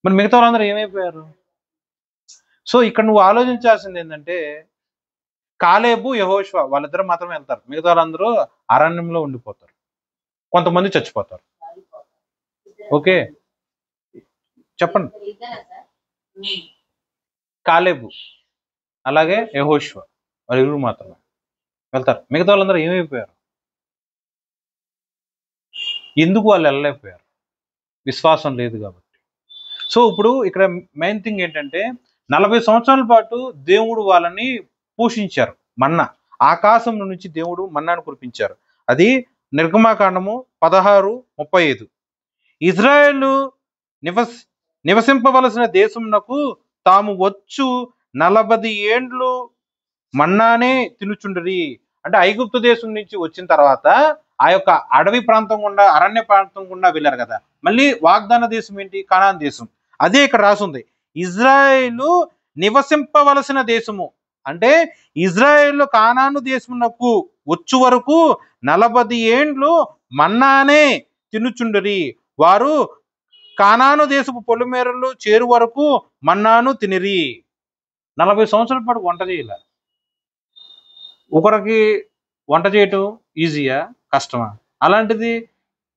మరి మిగతా వాళ్ళందరూ ఏమైపోయారు? సో ఇక్కడ నువ్వు ఆలోచించాల్సింది ఏంటంటే, కాలేబు, యెహోషువ వాళ్ళిద్దరు మాత్రమే వెళ్తారు, మిగతా వాళ్ళందరూ అరణ్యంలో ఉండిపోతారు, కొంతమంది చచ్చిపోతారు. ఓకే, చెప్పండి. కాలేబు అలాగే యెహోషువ వాళ్ళిద్దరు మాత్రమే వెళ్తారు, మిగతా వాళ్ళందరూ ఏమైపోయారు? ఎందుకు వాళ్ళు వెళ్ళలేకపోయారు? విశ్వాసం లేదు కాబట్టి. సో ఇప్పుడు ఇక్కడ మెయిన్ థింగ్ ఏంటంటే, 40 సంవత్సరాల పాటు దేవుడు వాళ్ళని పోషించారు. మన్నా, ఆకాశం నుంచి దేవుడు మన్నాను కురిపించారు. అది నిర్గమాకాండము 16:35. ఇజ్రాయేలు నివసింపవలసిన దేశమునకు తాము వచ్చు 40 ఏండ్లు మన్నానే తినుచుండరి. అంటే ఐగుప్తు దేశం నుంచి వచ్చిన తర్వాత ఆ యొక్క అడవి ప్రాంతం గుండా అరణ్య ప్రాంతం గుండా వెళ్ళారు కదా. మళ్ళీ వాగ్దాన దేశం ఏంటి? కనాన్ దేశం. అదే ఇక్కడ రాసుంది, ఇజ్రాయేలు నివసింపవలసిన దేశము. అంటే ఇజ్రాయేలు కానాను దేశమునకు వచ్చు వరకు 40 ఏండ్లు మన్నానే తినుచుండరి. వారు కానాను దేశపు పొలిమేరలు చేరు వరకు మన్నాను తినిరి. 40 సంవత్సరాల పాటు వంట చేయాల. ఒకరికి వంట చేయటం ఈజీయా, కష్టమా? అలాంటిది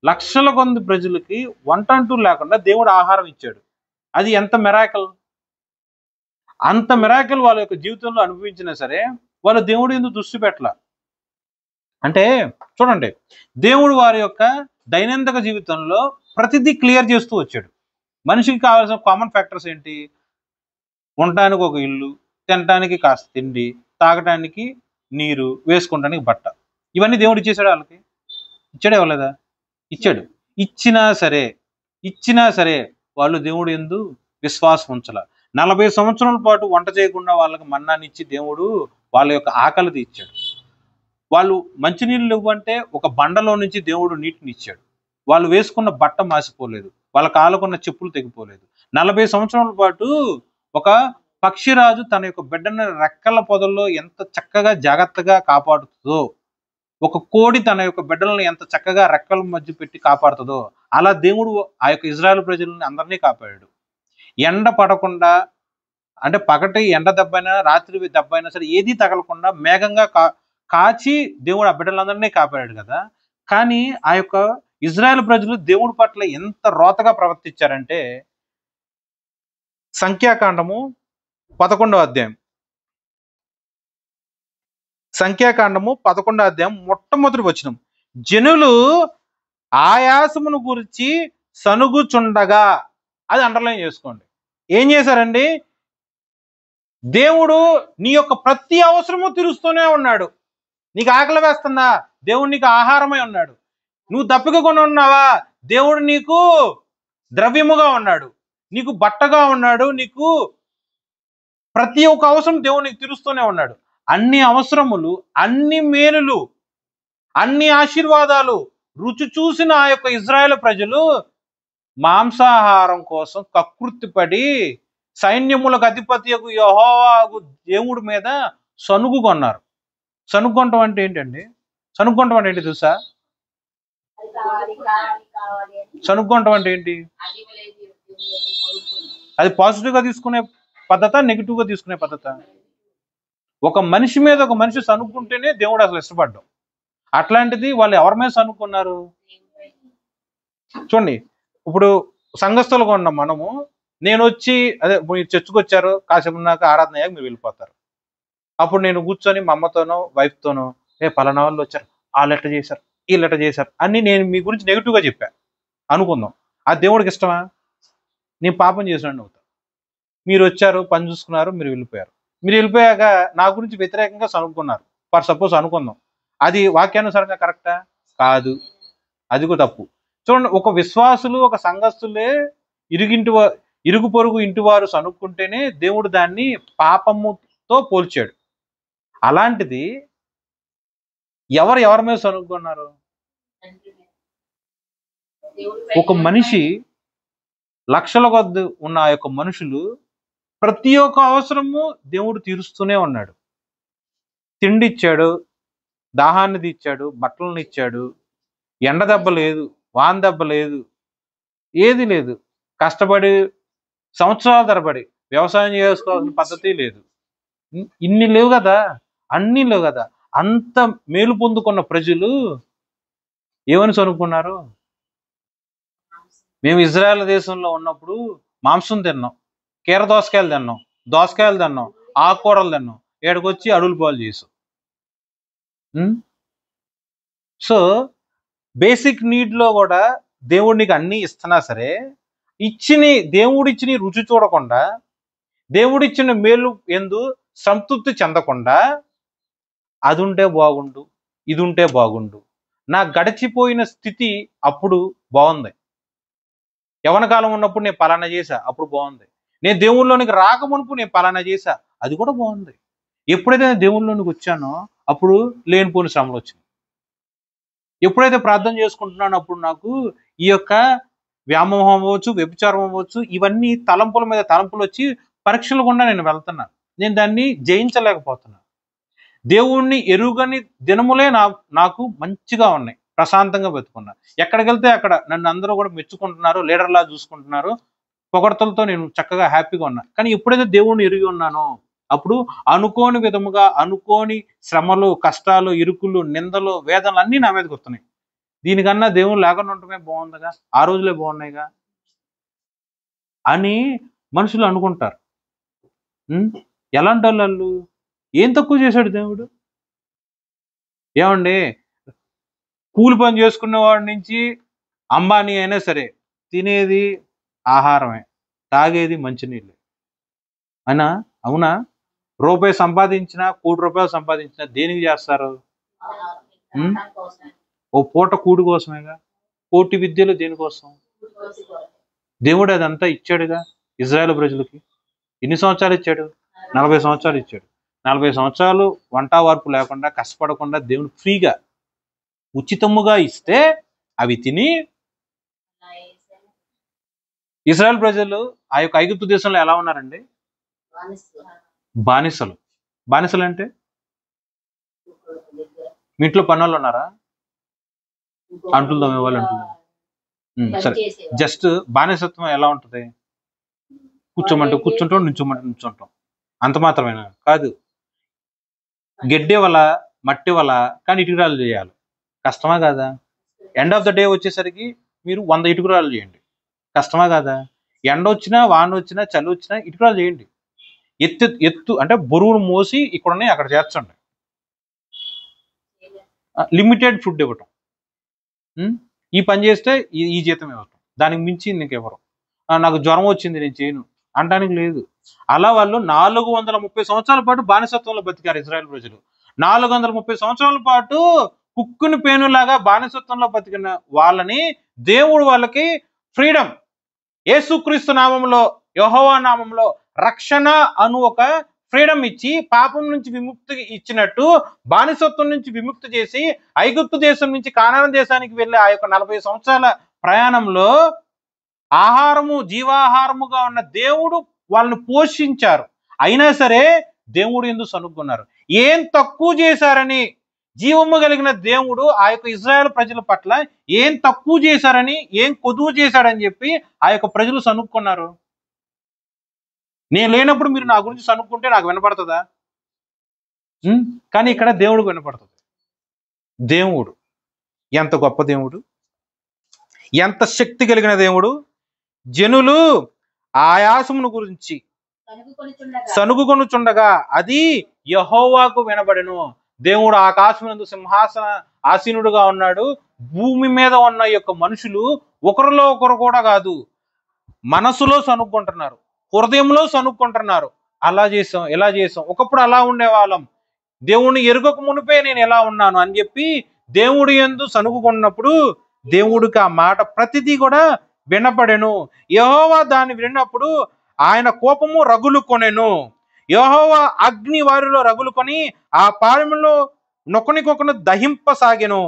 లక్షల కొద్ది ప్రజలకి వంట అంటూ లేకుండా దేవుడు ఆహారం ఇచ్చాడు. అది ఎంత మిరాకిల్! అంత మిరాకిల్ వాళ్ళ యొక్క జీవితంలో అనుభవించినా సరే వాళ్ళు దేవుడు ఎందుకు దృష్టి పెట్టాల అంటే, చూడండి, దేవుడు వారి యొక్క దైనందిక జీవితంలో ప్రతిదీ క్లియర్ చేస్తూ వచ్చాడు. మనిషికి కావాల్సిన కామన్ ఫ్యాక్టర్స్ ఏంటి? ఉండటానికి ఒక ఇల్లు, తినటానికి కాస్త తిండి, తాగటానికి నీరు, వేసుకోవడానికి బట్ట. ఇవన్నీ దేవుడు ఇచ్చేసాడు వాళ్ళకి. ఇచ్చాడే ఇవ్వలేదా? ఇచ్చాడు. ఇచ్చినా సరే వాళ్ళు దేవుడు యందు విశ్వాసం ఉంచాల. 40 సంవత్సరాల పాటు వంట చేయకుండా వాళ్ళకి మన్నానిచ్చి దేవుడు వాళ్ళ యొక్క ఆకలి తీర్చాడు. వాళ్ళు మంచినీళ్ళు ఇవ్వంటే ఒక బండలో నుంచి దేవుడు నీటిని ఇచ్చాడు. వాళ్ళు వేసుకున్న బట్ట మాసిపోలేదు, వాళ్ళ కాళ్ళకున్న చెప్పులు తెగిపోలేదు. 40 సంవత్సరాల పాటు ఒక పక్షిరాజు తన యొక్క బిడ్డను రెక్కల పొదల్లో ఎంత చక్కగా జాగ్రత్తగా కాపాడుతుందో, ఒక కోడి తన యొక్క బిడ్డలను ఎంత చక్కగా రెక్కల మధ్య పెట్టి కాపాడుతుందో, అలా దేవుడు ఆ యొక్క ఇజ్రాయెల్ ప్రజలను అందరినీ కాపాడాడు. ఎండ పడకుండా, అంటే పగటి ఎండ దెబ్బైనా రాత్రి దెబ్బైనా సరే ఏదీ తగలకుండా మేఘంగా కాచి దేవుడు ఆ బిడ్డలందరినీ కాపాడాడు కదా. కానీ ఆ యొక్క ఇజ్రాయెల్ ప్రజలు దేవుడి పట్ల ఎంత రోతగా ప్రవర్తించారంటే, సంఖ్యాకాండము 11వ అధ్యాయం, సంఖ్యాకాండము 11వ అధ్యాయం మొట్టమొదటి వచనం, జనులు ఆయాసమును గురించి సనుగుచుండగా, అది అండర్లైన్ చేసుకోండి. ఏం చేశారండి? దేవుడు నీ యొక్క ప్రతి అవసరము తీరుస్తూనే ఉన్నాడు. నీకు ఆకలి వేస్తుందా? దేవుడు నీకు ఆహారమై ఉన్నాడు. నువ్వు దప్పిక కొని ఉన్నావా? దేవుడు నీకు ద్రవ్యముగా ఉన్నాడు, నీకు బట్టగా ఉన్నాడు, నీకు ప్రతి ఒక్క అవసరం దేవుడు నీకు తీరుస్తూనే ఉన్నాడు. అన్ని అవసరములు, అన్ని మేలులు, అన్ని ఆశీర్వాదాలు రుచి చూసిన ఆ యొక్క ఇజ్రాయేల్ ప్రజలు మాంసాహారం కోసం కకృతిపడి సైన్యములకు అధిపతియగు యెహోవాగు దేవుడి మీద సనుగుకొన్నారు. సనుక్కొనటం అంటే ఏంటండి? సనుక్కొనటం అంటే ఏంటి తెలుసా? సనుక్కొనటం అంటే ఏంటి? అది పాజిటివ్ గా తీసుకునే పద్ధత, నెగిటివ్ గా తీసుకునే పద్ధత? ఒక మనిషి మీద ఒక మనిషి సనుక్కుంటేనే దేవుడు అసలు ఇష్టపడ్డాం. అట్లాంటిది వాళ్ళు ఎవరి మీద సనుక్కున్నారు? చూడండి, ఇప్పుడు సంఘస్థులుగా ఉన్నాం మనము. నేను వచ్చి, అదే మీరు చర్చకు వచ్చారు, కాసేపు ఉన్నాక ఆరాధన అయ్యాక మీరు వెళ్ళిపోతారు. అప్పుడు నేను కూర్చొని మా అమ్మతోనో వైఫ్తోనో, పలానా వాళ్ళు వచ్చారు, వాళ్ళు ఎట్లా చేశారు, వీళ్ళు ఎట్లా చేశారు అని నేను మీ గురించి నెగిటివ్గా చెప్పాను అనుకుందాం. ఆ దేవుడికి ఇష్టమా? నేను పాపం చేసినాను అవుతా. మీరు వచ్చారు, పని చూసుకున్నారు, మీరు వెళ్ళిపోయారు. మీరు వెళ్ళిపోయాక నా గురించి వ్యతిరేకంగా సనుక్కున్నారు ఫర్ సపోజ్ అనుకుందాం. అది వాక్యానుసారంగా కరెక్టా? కాదు, అది కూడా తప్పు. చూడండి, ఒక విశ్వాసులు, ఒక సంఘస్థులే ఇరుగు పొరుగు ఇంటి వారు సనుక్కుంటేనే దేవుడు దాన్ని పాపముతో పోల్చాడు. అలాంటిది ఎవరి మీద సనుక్కున్నారు? ఒక మనిషి, లక్షల కొద్ది ఉన్న ఆ యొక్క మనుషులు ప్రతి ఒక్క అవసరము దేవుడు తీరుస్తూనే ఉన్నాడు. తిండి ఇచ్చాడు, దాహాన్ని తీర్చాడు, బట్టలను ఇచ్చాడు, ఎండ దెబ్బ లేదు, వాన దెబ్బ లేదు, ఏది లేదు. కష్టపడి సంవత్సరాల తరబడి వ్యవసాయం చేసుకోవాల్సిన పద్ధతి లేదు. ఇన్ని లేవు కదా, అన్నీ లేవు కదా. అంత మేలు పొందుకున్న ప్రజలు ఏమని చనుక్కున్నారు? మేము ఇజ్రాయెల్ దేశంలో ఉన్నప్పుడు మాంసం తిన్నాం, కీర దోసకాయలు తిన్నాం, దోసకాయలు తిన్నాం, ఆకుకూరలు తిన్నాం, ఏడకొచ్చి అడవులు పాలు చేసాం. సో బేసిక్ నీడ్లో కూడా దేవుడు నీకు అన్నీ ఇస్తున్నా సరే, దేవుడిచ్చిన రుచి చూడకుండా, దేవుడిచ్చిన మేలు ఎందు సంతృప్తి చెందకుండా, అది ఉంటే బాగుండు, ఇది ఉంటే బాగుండు, నా గడిచిపోయిన స్థితి అప్పుడు బాగుంది, యవన కాలం ఉన్నప్పుడు నేను పలానా చేశా అప్పుడు బాగుంది, నేను దేవుళ్ళలోనికి రాకమునుపు నేను పలానా చేశా అది కూడా బాగుంది, ఎప్పుడైతే నేను దేవుళ్ళలోనికి వచ్చానో అప్పుడు లేనిపోని శ్రమలు వచ్చినాయి. ఎప్పుడైతే ప్రార్థన చేసుకుంటున్నానో అప్పుడు నాకు ఈ యొక్క వ్యామోహం అవ్వచ్చు, వ్యభిచారం అవ్వచ్చు, ఇవన్నీ తలంపుల మీద తలంపులు వచ్చి పరీక్షలు గుండా నేను వెళ్తున్నాను. నేను దాన్ని జయించలేకపోతున్నాను. దేవుణ్ణి ఎరుగని దినములే నాకు మంచిగా ఉన్నాయి, ప్రశాంతంగా బతుకున్నా. ఎక్కడికి వెళ్తే అక్కడ నన్ను అందరూ కూడా మెచ్చుకుంటున్నారు, లీడర్లా చూసుకుంటున్నారు, పొగడ్తలతో నేను చక్కగా హ్యాపీగా ఉన్నా. కానీ ఎప్పుడైతే దేవుణ్ణి ఎరిగి ఉన్నానో అప్పుడు అనుకోని విధముగా అనుకోని శ్రమలు, కష్టాలు, ఇరుకులు, నిందలు, వేదనలు అన్నీ నా మీదకి వస్తున్నాయి. దీనికన్నా దేవుడు లేకుండా ఉండటమే బాగుందిగా, ఆ రోజులే బాగున్నాయిగా అని మనుషులు అనుకుంటారు. ఎలాంటి వాళ్ళు? ఏం తక్కువ చేశాడు దేవుడు? ఏమండి, కూలి పని చేసుకునే వాడి నుంచి అంబానీ అయినా సరే తినేది ఆహారమే, తాగేది మంచినీళ్ళు. అవునా? రూపాయి సంపాదించినా, ₹1,00,00,000 సంపాదించినా దేనికి చేస్తారు? ఓ పూట కూడి కోసమేగా. కోటి విద్యలు దేనికోసం? దేవుడు అదంతా ఇచ్చాడుగా ఇజ్రాయెల్ ప్రజలకి. ఎన్ని సంవత్సరాలు ఇచ్చాడు? 40 సంవత్సరాలు ఇచ్చాడు. 40 సంవత్సరాలు వంట వార్పు లేకుండా, కష్టపడకుండా దేవుడు ఫ్రీగా ఉచితముగా ఇస్తే అవి తిని ఇజ్రాయెల్ ప్రజలు ఆ యొక్క ఐగుప్తు దేశంలో ఎలా ఉన్నారండి? బానిసలు. బానిసలు అంటే మీ ఇంట్లో పనులు ఉన్నారా? అంటులు తోమేవాళ్ళు, సరే. జస్ట్ బానిసత్వం ఎలా ఉంటది? కూర్చోమంటే కూర్చుంటాం, నుంచోమంటే నుంచుంటాం, అంత మాత్రమేనా? కాదు. గడ్డే వల, మట్టి వల, కానీ ఇటుకరాలు చేయాలి. కష్టమా కాదా? ఎండ్ ఆఫ్ ద డే వచ్చేసరికి మీరు 100 ఇటుకరాలు చేయండి. కష్టమా కాదా? ఎండ వచ్చినా, వాన వచ్చినా, చలి వచ్చినా ఇటుకరాలు చేయండి. ఎత్తు అంటే బరువును మోసి ఇక్కడున్నాయి అక్కడ చేర్చండి. లిమిటెడ్ ఫుడ్ ఇవ్వటం. ఈ పని చేస్తే ఈ జీతం ఇవ్వటం, దానికి మించి నీకు ఎవరు. నాకు జ్వరం వచ్చింది నేను చేయను అనడానికి లేదు. అలా వాళ్ళు 430 సంవత్సరాల పాటు బానిసత్వంలో బతికారు ఇజ్రాయెల్ ప్రజలు. 430 సంవత్సరాల పాటు కుక్కుని పేనులాగా బానిసత్వంలో బతికిన వాళ్ళని దేవుడు వాళ్ళకి ఫ్రీడమ్, యేసుక్రీస్తు నామంలో, యెహోవా నామంలో రక్షణ అను ఒక ఫ్రీడమ్ ఇచ్చి, పాపం నుంచి విముక్తి ఇచ్చినట్టు బానిసత్వం నుంచి విముక్తి చేసి ఐగుప్తు దేశం నుంచి కానాను దేశానికి వెళ్ళే ఆ యొక్క 40 సంవత్సరాల ప్రయాణంలో ఆహారము, జీవాహారముగా ఉన్న దేవుడు వాళ్ళని పోషించారు. అయినా సరే దేవుడు ఎందుకు సనుక్కున్నారు? ఏం తక్కువ చేశారని జీవము కలిగిన దేవుడు ఆ యొక్క ఇజ్రాయెల్ ప్రజల పట్ల ఏం తక్కువ చేశారని, ఏం కొదువు చేశాడని చెప్పి ఆ యొక్క ప్రజలు సనుక్కున్నారు. నేను లేనప్పుడు మీరు నా గురించి సనుక్కుంటే నాకు వినపడుతుందా? కానీ ఇక్కడ దేవుడికి వినపడుతుంది. దేవుడు ఎంత గొప్ప దేవుడు, ఎంత శక్తి కలిగిన దేవుడు. జనులు ఆయాసమును గురించి సనుగుకొనుచుండగా అది యెహోవాకు వినబడెను. దేవుడు ఆకాశమునందు సింహాసన ఆసీనుడుగా ఉన్నాడు. భూమి మీద ఉన్న యొక్క మనుషులు ఒకరిలో ఒకరు కూడా కాదు, మనసులో సనుక్కుంటున్నారు, హృదయంలో సనుక్కుంటున్నారు. అలా చేసాం, ఇలా చేసాం, ఒకప్పుడు అలా ఉండేవాళ్ళం, దేవుణ్ణి ఎరుగక మునిపే నేను ఎలా ఉన్నాను అని చెప్పి దేవుడు యందు సనుగుకున్నప్పుడు దేవుడికి ఆ మాట ప్రతిదీ కూడా వినపడెను. యెహోవా దాన్ని విన్నప్పుడు ఆయన కోపము రగులు కొనెను. యెహోవా అగ్ని వారిలో రగులుకొని ఆ పాలెములో నొకనికొకను దహింపసాగెను.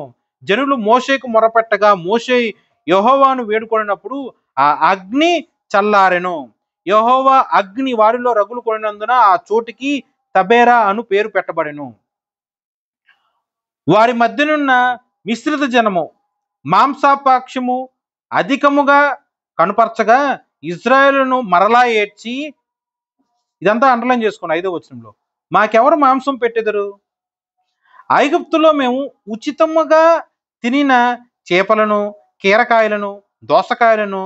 జనులు మోషేకు మొరపెట్టగా మోషే యెహోవాను వేడుకొనినప్పుడు ఆ అగ్ని చల్లారెను. యెహోవా అగ్ని వారిలో రగులు కొనినందున ఆ చోటికి తబేరా అను పేరు పెట్టబడెను. వారి మధ్యనున్న మిశ్రిత జనము మాంసాపాక్షము అధికముగా కనుపరచగా ఇజ్రాయేలును మరలా ఏడ్చి, ఇదంతా అండర్లైన్ చేసుకోండి 5వ వచనంలో, మాకెవరు మాంసం పెట్టెదరు? ఐగుప్తులో మేము ఉచితముగా తినిన చేపలను, కీరకాయలను, దోసకాయలను,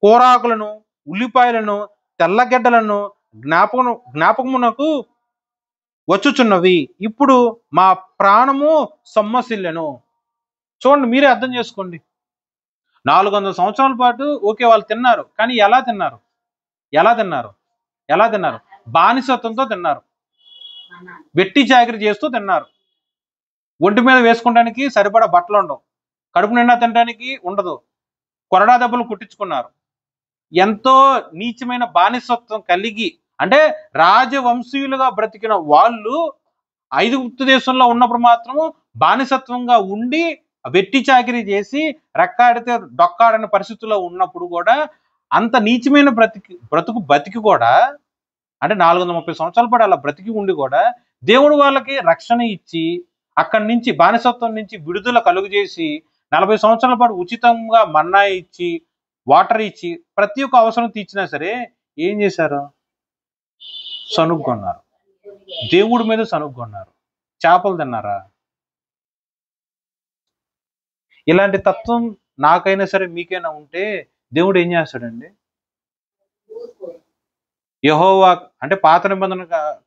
కూరాకులను, ఉల్లిపాయలను, తెల్లగడ్డలను జ్ఞాపకమునకు వచ్చుచున్నవి. ఇప్పుడు మా ప్రాణము సొమ్మసిల్లెను. చూడండి, మీరే అర్థం చేసుకోండి. 400 సంవత్సరాల పాటు ఓకే వాళ్ళు తిన్నారు, కానీ ఎలా తిన్నారు? ఎలా తిన్నారు? ఎలా తిన్నారు? బానిసత్వంతో తిన్నారు, వెట్టి చాకరీ చేస్తూ తిన్నారు. ఒంటి మీద వేసుకోవడానికి సరిపడా బట్టలు ఉండవు, కడుపు నిండా తినడానికి ఉండదు, కొరడా దెబ్బలు కుట్టించుకున్నారు. ఎంతో నీచమైన బానిసత్వం కలిగి, అంటే రాజవంశీయులుగా బ్రతికిన వాళ్ళు ఐగుప్తు దేశంలో ఉన్నప్పుడు మాత్రం బానిసత్వంగా ఉండి వెట్టి చాకిరీ చేసి రెక్కాడితే డొక్కాడని పరిస్థితుల్లో ఉన్నప్పుడు కూడా అంత నీచమైన బ్రతుకు బతికి కూడా, అంటే 430 సంవత్సరాల పాటు అలా బ్రతికి ఉండి కూడా దేవుడు వాళ్ళకి రక్షణ ఇచ్చి అక్కడి నుంచి బానిసత్వం నుంచి విడుదల కలుగు చేసి 40 సంవత్సరాల పాటు ఉచితంగా మన్నా ఇచ్చి వాటర్ ఇచ్చి ప్రతి ఒక్క అవసరం తీర్చినా సరే ఏం చేశారు? సనుగ్గొన్నారు. దేవుడి మీద సనుగ్గొన్నారు. చేపలు తిన్నారా? ఇలాంటి తత్వం నాకైనా సరే మీకైనా ఉంటే దేవుడు ఏం చేస్తాడండి? యెహోవా అంటే పాత నిబంధన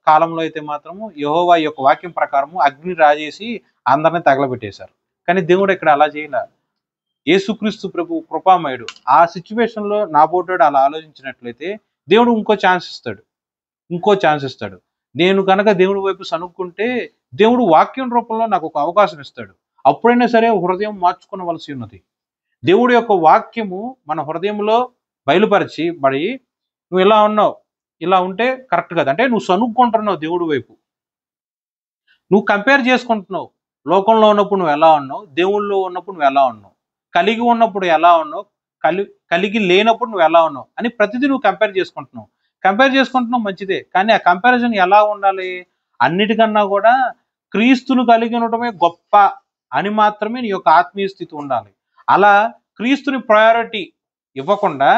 కాలంలో అయితే మాత్రము యెహోవా యొక్క వాక్యం ప్రకారము అగ్ని రాజేసి అందరిని తగలబెట్టేశారు. కానీ దేవుడు ఇక్కడ అలా చేయలే. యేసుక్రీస్తు ప్రభు కృపామయుడు. ఆ సిచ్యువేషన్ లో నాబోటాడు అలా ఆలోచించినట్లయితే దేవుడు ఇంకో ఛాన్స్ ఇస్తాడు. నేను కనుక దేవుడి వైపు సనుక్కుంటే దేవుడు వాక్యం రూపంలో నాకు ఒక అవకాశం ఇస్తాడు. అప్పుడైనా సరే హృదయం మార్చుకోవలసి ఉన్నది. దేవుడి యొక్క వాక్యము మన హృదయంలో బయలుపరిచి మరి నువ్వు ఇలా ఉన్నావు, ఇలా ఉంటే కరెక్ట్ కదా, అంటే నువ్వు సనుక్కుంటున్నావు దేవుడి వైపు, నువ్వు కంపేర్ చేసుకుంటున్నావు. లోకంలో ఉన్నప్పుడు నువ్వు ఎలా ఉన్నావు, దేవుళ్ళలో ఉన్నప్పుడు నువ్వు ఎలా ఉన్నావు, కలిగి ఉన్నప్పుడు ఎలా ఉన్నావు, కలిగి లేనప్పుడు నువ్వు ఎలా ఉన్నావు అని ప్రతిదీ నువ్వు కంపేర్ చేసుకుంటున్నావు మంచిదే. కానీ ఆ కంపారిజన్ ఎలా ఉండాలి? అన్నిటికన్నా కూడా క్రీస్తును కలిగి ఉండటమే గొప్ప అని మాత్రమే నీ యొక్క ఆత్మీయ స్థితి ఉండాలి. అలా క్రీస్తుని ప్రయారిటీ ఇవ్వకుండా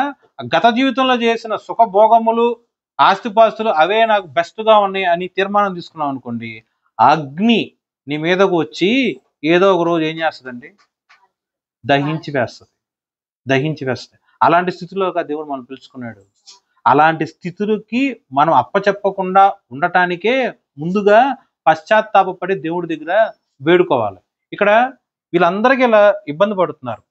గత జీవితంలో చేసిన సుఖభోగములు, ఆస్తిపాస్తులు అవే నాకు బెస్ట్గా ఉన్నాయి అని తీర్మానం తీసుకున్నావు అనుకోండి, అగ్ని నీ మీదకు వచ్చి ఏదో ఒక రోజు ఏం చేస్తుందండి? దహించి వేస్తుంది. అలాంటి స్థితిలోగా దేవుడు మనం పిలుచుకున్నాడు. అలాంటి స్థితులకి మనం అప్పచెప్పకుండా ఉండటానికే ముందుగా పశ్చాత్తాపడి దేవుడి దగ్గర వేడుకోవాలి. ఇక్కడ వీళ్ళందరికీ ఇలా ఇబ్బంది పడుతున్నారు.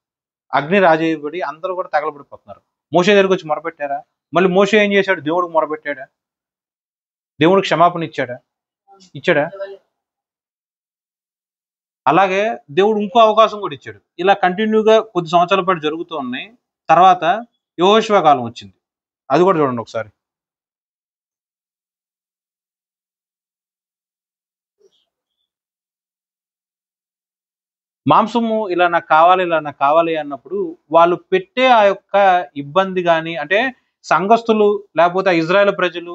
అగ్ని రాజేయబడి అందరూ కూడా తగలబడిపోతున్నారు. మోషే దగ్గరికి వచ్చి మొరపెట్టారా? మళ్ళీ మోషే ఏం చేశాడు? దేవుడికి మొరపెట్టాడా? దేవుడికి క్షమాపణ ఇచ్చాడా? అలాగే దేవుడు ఇంకో అవకాశం కూడా ఇచ్చాడు. ఇలా కంటిన్యూగా కొద్ది సంవత్సరాల పాటు జరుగుతూ ఉన్నాయి. తర్వాత యెహోషువ కాలం వచ్చింది. అది కూడా చూడండి ఒకసారి. మాంసము ఇలా నాకు కావాలి అన్నప్పుడు వాళ్ళు పెట్టే ఆ యొక్క ఇబ్బంది కానీ, అంటే సంఘస్థులు లేకపోతే ఇజ్రాయెల్ ప్రజలు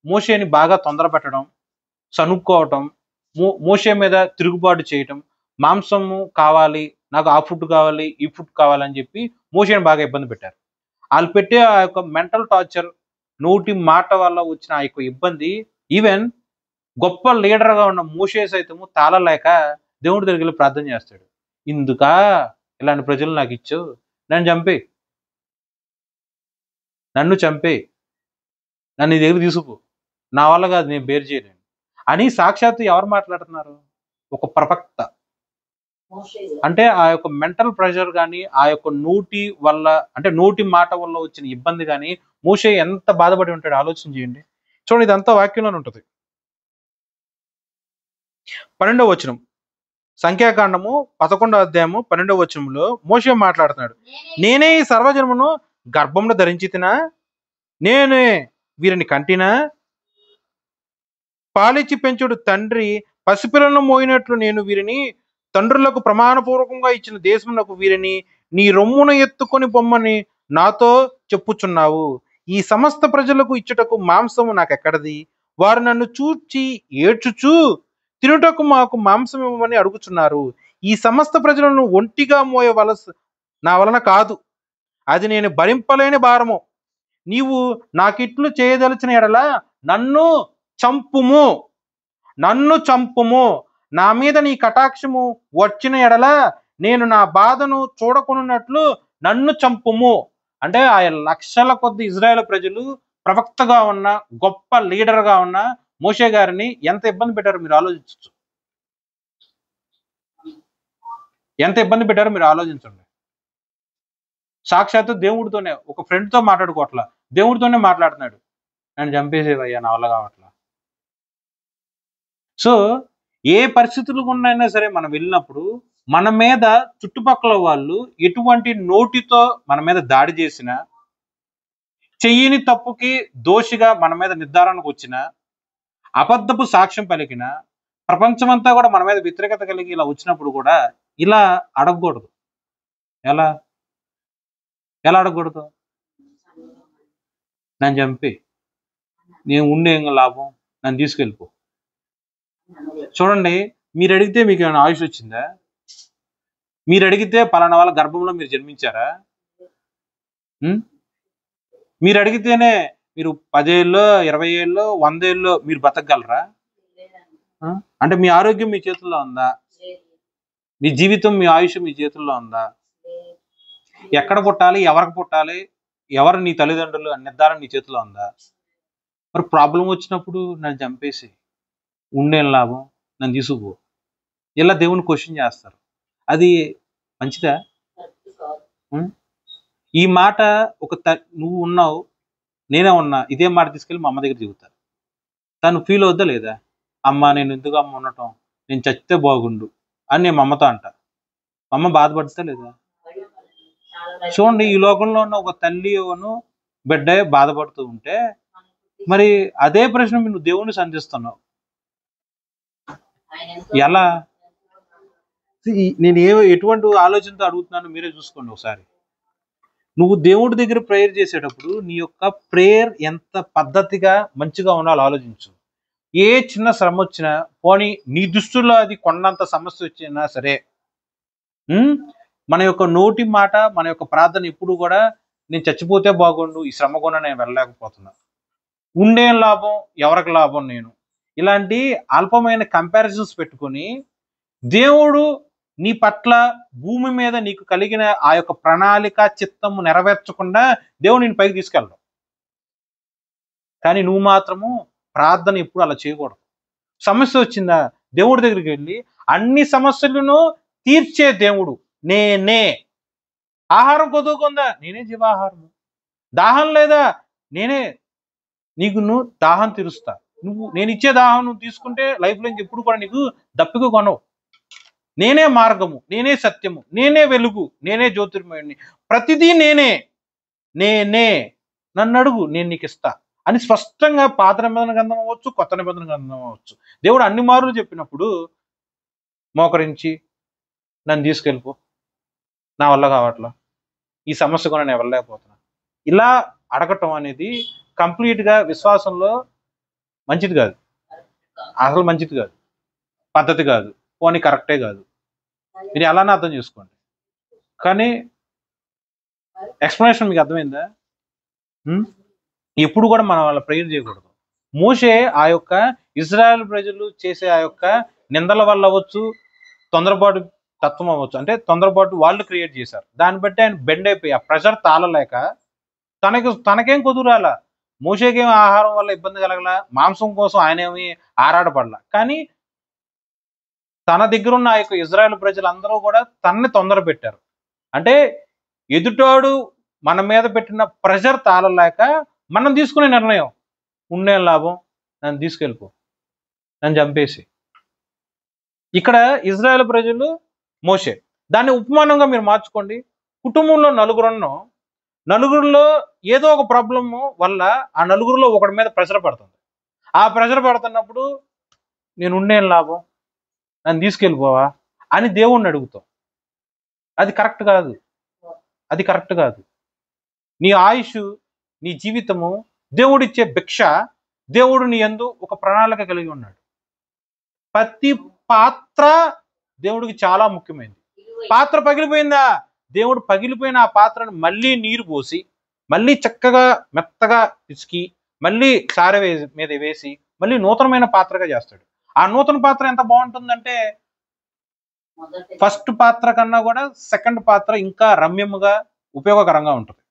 మోషేని బాగా తొందర పెట్టడం, సనుక్కోవటం, మోషే మీద తిరుగుబాటు చేయటం, మాంసము కావాలి, నాకు ఆ ఫుడ్ కావాలి, ఈ ఫుడ్ కావాలని చెప్పి మోషేని బాగా ఇబ్బంది పెట్టారు. వాళ్ళు పెట్టే ఆ యొక్క మెంటల్ టార్చర్, నోటి మాట వల్ల వచ్చిన ఆ యొక్క ఇబ్బంది, ఈవెన్ గొప్ప లీడర్గా ఉన్న మోషే సైతము తాళలేక దేవుడి దగ్గరికి వెళ్ళి ప్రార్థన చేస్తాడు. ఇందుకా ఇలాంటి ప్రజలు నాకు ఇచ్చు, నన్ను చంపే, నన్ను నీ దగ్గర తీసుకు, నా వల్ల కాదు, నేను బేర్ చేయలేను అని సాక్షాత్తు ఎవరు మాట్లాడుతున్నారు? ఒక ప్రవక్త. అంటే ఆ యొక్క మెంటల్ ప్రెషర్ కానీ, ఆ యొక్క నోటి వల్ల, అంటే నోటి మాట వల్ల వచ్చిన ఇబ్బంది కానీ మోషే ఎంత బాధపడి ఉంటాడో ఆలోచన చేయండి. చూడండి, ఇదంతా వాక్యంలోనే ఉంటుంది. 12వ వచనం, సంఖ్యాకాండము 11వ అధ్యాయము 12వ వచనంలో మోషే మాట్లాడుతున్నాడు. నేనే ఈ సర్వజనమును గర్భంలో ధరించితినా, నేనే వీరిని కంటినా, పాలిచ్చి పెంచుడు తండ్రి పసిపిల్లను మోయినట్లు నేను వీరిని తండ్రులకు ప్రమాణపూర్వకంగా ఇచ్చిన దేశమునకు వీరిని నీ రొమ్మున ఎత్తుకొని పొమ్మని నాతో చెప్పుచున్నావు. ఈ సమస్త ప్రజలకు ఇచ్చుటకు మాంసము నాకెక్కడది? వారు నన్ను చూచి ఏడ్చుచు తినుటకు మాకు మాంసం ఇవ్వమని అడుగుచున్నారు. ఈ సమస్త ప్రజలను ఒంటిగా నా వలన కాదు, అది నేను భరింపలేని భారము. నీవు నాకిట్లు చేయదలిచిన ఎడల నన్ను చంపుము, నా మీద నీ కటాక్షము వచ్చిన ఎడల నేను నా బాధను చూడకున్నట్లు నన్ను చంపుము. అంటే ఆ లక్షల కొద్ది ఇజ్రాయేల్ ప్రజలు ప్రవక్తగా ఉన్న, గొప్ప లీడర్గా ఉన్న మోషే గారిని ఎంత ఇబ్బంది పెట్టారో మీరు ఆలోచించవచ్చు. సాక్షాత్తు దేవుడితోనే, ఒక ఫ్రెండ్తో మాట్లాడుకోవట్లా, దేవుడితోనే మాట్లాడుతున్నాడు. నన్ను చంపేసేవయ్యా, నా వల్ల కావట్లా. సో ఏ పరిస్థితులు గుండైనా సరే మనం వెళ్ళినప్పుడు మన మీద చుట్టుపక్కల వాళ్ళు ఎటువంటి నోటితో మన మీద దాడి చేసినా, చెయ్యని తప్పుకి దోషిగా మన మీద నిర్ధారణకు వచ్చిన, అబద్ధపు సాక్ష్యం పలికిన, ప్రపంచమంతా కూడా మన మీద వ్యతిరేకత కలిగి ఇలా వచ్చినప్పుడు కూడా ఇలా అడగకూడదు. ఎలా ఎలా అడగకూడదు? నన్ను చంపి, నేను ఉండే ఏం లాభం, నన్ను తీసుకెళ్ళిపో. చూడండి, మీరు అడిగితే మీకు ఏమైనా ఆయుష్ వచ్చిందా? మీరు అడిగితే పలానా వాళ్ళ గర్భంలో మీరు జన్మించారా? మీరు అడిగితేనే మీరు 10 ఏళ్ళు, 20 ఏళ్ళు, 100 ఏళ్ళు మీరు బతకగలరా? అంటే మీ ఆరోగ్యం మీ చేతుల్లో ఉందా? మీ జీవితం, మీ ఆయుష్ మీ చేతుల్లో ఉందా? ఎక్కడ పుట్టాలి, ఎవరికి పుట్టాలి, ఎవరు నీ తల్లిదండ్రులు అనే నిర్ధారణ నీ చేతిలో ఉందా? మరి ప్రాబ్లం వచ్చినప్పుడు నన్ను చంపేసి ఉండేం లాభం, నన్ను తీసుకుపో, ఇలా దేవుని క్వశ్చన్ చేస్తారు. అది మంచిదా? ఈ మాట నువ్వు ఉన్నావు, నేనే ఉన్నా, ఇదే మాట తీసుకెళ్ళి మా అమ్మ దగ్గర చెబుతారు. తను ఫీల్ అవుద్దా లేదా? అమ్మ, నేను ఎందుకు అమ్మ ఉండటం, నేను చచ్చితే బాగుండు అని నేను మా అమ్మతో అంట. మా అమ్మ బాధపడుతా లేదా? చూడండి, ఈ లోకంలో ఉన్న ఒక తల్లి బిడ్డ బాధపడుతూ ఉంటే మరి అదే ప్రశ్న నువ్వు దేవుణ్ణి సంధిస్తున్నావు. ఎలా? నేను ఎటువంటి ఆలోచనతో అడుగుతున్నానో మీరే చూసుకోండి ఒకసారి. నువ్వు దేవుడి దగ్గర ప్రేయర్ చేసేటప్పుడు నీ యొక్క ప్రేయర్ ఎంత పద్ధతిగా మంచిగా ఉండాలో ఆలోచించు. ఏ చిన్న శ్రమ వచ్చినా, పోనీ నీ దృష్టిలో అది కొండంత సమస్య వచ్చినా సరే, మన యొక్క నోటి మాట, మన యొక్క ప్రార్థన ఎప్పుడు కూడా నేను చచ్చిపోతే బాగుండు, ఈ శ్రమ కూడా నేను వెళ్ళలేకపోతున్నా, ఉండేం లాభం, ఎవరికి లాభం, నేను ఇలాంటి అల్పమైన కంపారిజన్స్ పెట్టుకొని దేవుడు నీ పట్ల భూమి మీద నీకు కలిగిన ఆ యొక్క ప్రణాళిక చిత్తము నెరవేర్చకుండా దేవుడు నేను పైకి తీసుకెళ్ళడం. కానీ నువ్వు మాత్రము ప్రార్థన ఎప్పుడు అలా చేయకూడదు. సమస్య వచ్చిందా, దేవుడి దగ్గరికి వెళ్ళి అన్ని సమస్యలను తీర్చే దేవుడు నేనే. ఆహారం కొదుకుందా, నేనే జీవాహారము. దాహం లేదా, నేనే నీకు దాహం తీరుస్తా. నేను ఇచ్చే దాహం నువ్వు తీసుకుంటే లైఫ్లో ఇంకెప్పుడు కూడా నీకు దప్పిక కొనవు. నేనే మార్గము, నేనే సత్యము, నేనే వెలుగు, నేనే జ్యోతిర్మయుడిని, ప్రతిదీ నేనే. నన్ను అడుగు, నేను నీకు ఇస్తా అని స్పష్టంగా పాత నిబంధన గ్రంథం అవ్వచ్చు, కొత్త నిబంధన గ్రంథం అవ్వచ్చు, దేవుడు అన్ని మార్లు చెప్పినప్పుడు మోకరించి నన్ను తీసుకెళ్ళిపో, నా వల్ల కావట్లా, ఈ సమస్య కూడా నేను వెళ్ళలేకపోతున్నా, ఇలా అడగటం అనేది కంప్లీట్గా విశ్వాసంలో మంచిది కాదు. అసలు మంచిది కాదు, పద్ధతి కాదు, పోనీ కరెక్టే కాదు. మీరు అలానే అర్థం చేసుకోండి. కానీ ఎక్స్ప్లెనేషన్ మీకు అర్థమైందా? ఎప్పుడు కూడా మనం వాళ్ళ ప్రేయర్ చేయకూడదు. మోషే ఆ యొక్క ఇజ్రాయెల్ ప్రజలు చేసే ఆ యొక్క నిందల వల్ల అవ్వచ్చు, తొందరపాటు తత్వం అవ్వచ్చు, అంటే తొందరపాటు వాళ్ళు క్రియేట్ చేశారు. దాన్ని బట్టి ఆయన బెండ్ అయిపోయి ఆ ప్రెషర్ తాళలేక తనకేం కుదురాల, మోషేకేం ఆహారం వల్ల ఇబ్బంది కలగల, మాంసం కోసం ఆయనేమి ఆరాటపడలా. కానీ తన దగ్గర ఉన్న ఆ యొక్క ఇజ్రాయెల్ ప్రజలందరూ కూడా తనని తొందర పెట్టారు. అంటే ఎదుటాడు మన మీద పెట్టిన ప్రెషర్ తాళలేక మనం తీసుకునే నిర్ణయం, ఉండే లాభం, నన్ను తీసుకెళ్ళిపో, నన్ను చంపేసి. ఇక్కడ ఇజ్రాయెల్ ప్రజలు, మోషే. దాన్ని ఉపమానంగా మీరు మార్చుకోండి. కుటుంబంలో నలుగురిలో ఏదో ఒక ప్రాబ్లము వల్ల ఆ నలుగురిలో ఒకటి మీద ప్రెషర్ పడుతుంది. ఆ ప్రెషర్ పడుతున్నప్పుడు నేను ఉండేం లాభం, నన్ను తీసుకెళ్ళిపోవా అని దేవుణ్ణి అడుగుతాం. అది కరెక్ట్ కాదు, అది కరెక్ట్ కాదు. నీ ఆయుష్, నీ జీవితము దేవుడిచ్చే భిక్ష. దేవుడు నీ యందు ఒక ప్రణాళిక కలిగి ఉన్నాడు. ప్రతి పాత్ర దేవుడికి చాలా ముఖ్యమైనది. పాత్ర పగిలిపోయిందా, దేవుడు పగిలిపోయిన ఆ పాత్రను మళ్ళీ నీరు పోసి, మళ్ళీ చక్కగా మెత్తగా పిసికి, మళ్ళీ సారె మీద వేసి, మళ్ళీ నూతనమైన పాత్రగా చేస్తాడు. ఆ నూతన పాత్ర ఎంత బాగుంటుందంటే ఫస్ట్ పాత్ర కన్నా కూడా సెకండ్ పాత్ర ఇంకా రమ్యముగా ఉపయోగకరంగా ఉంటుంది.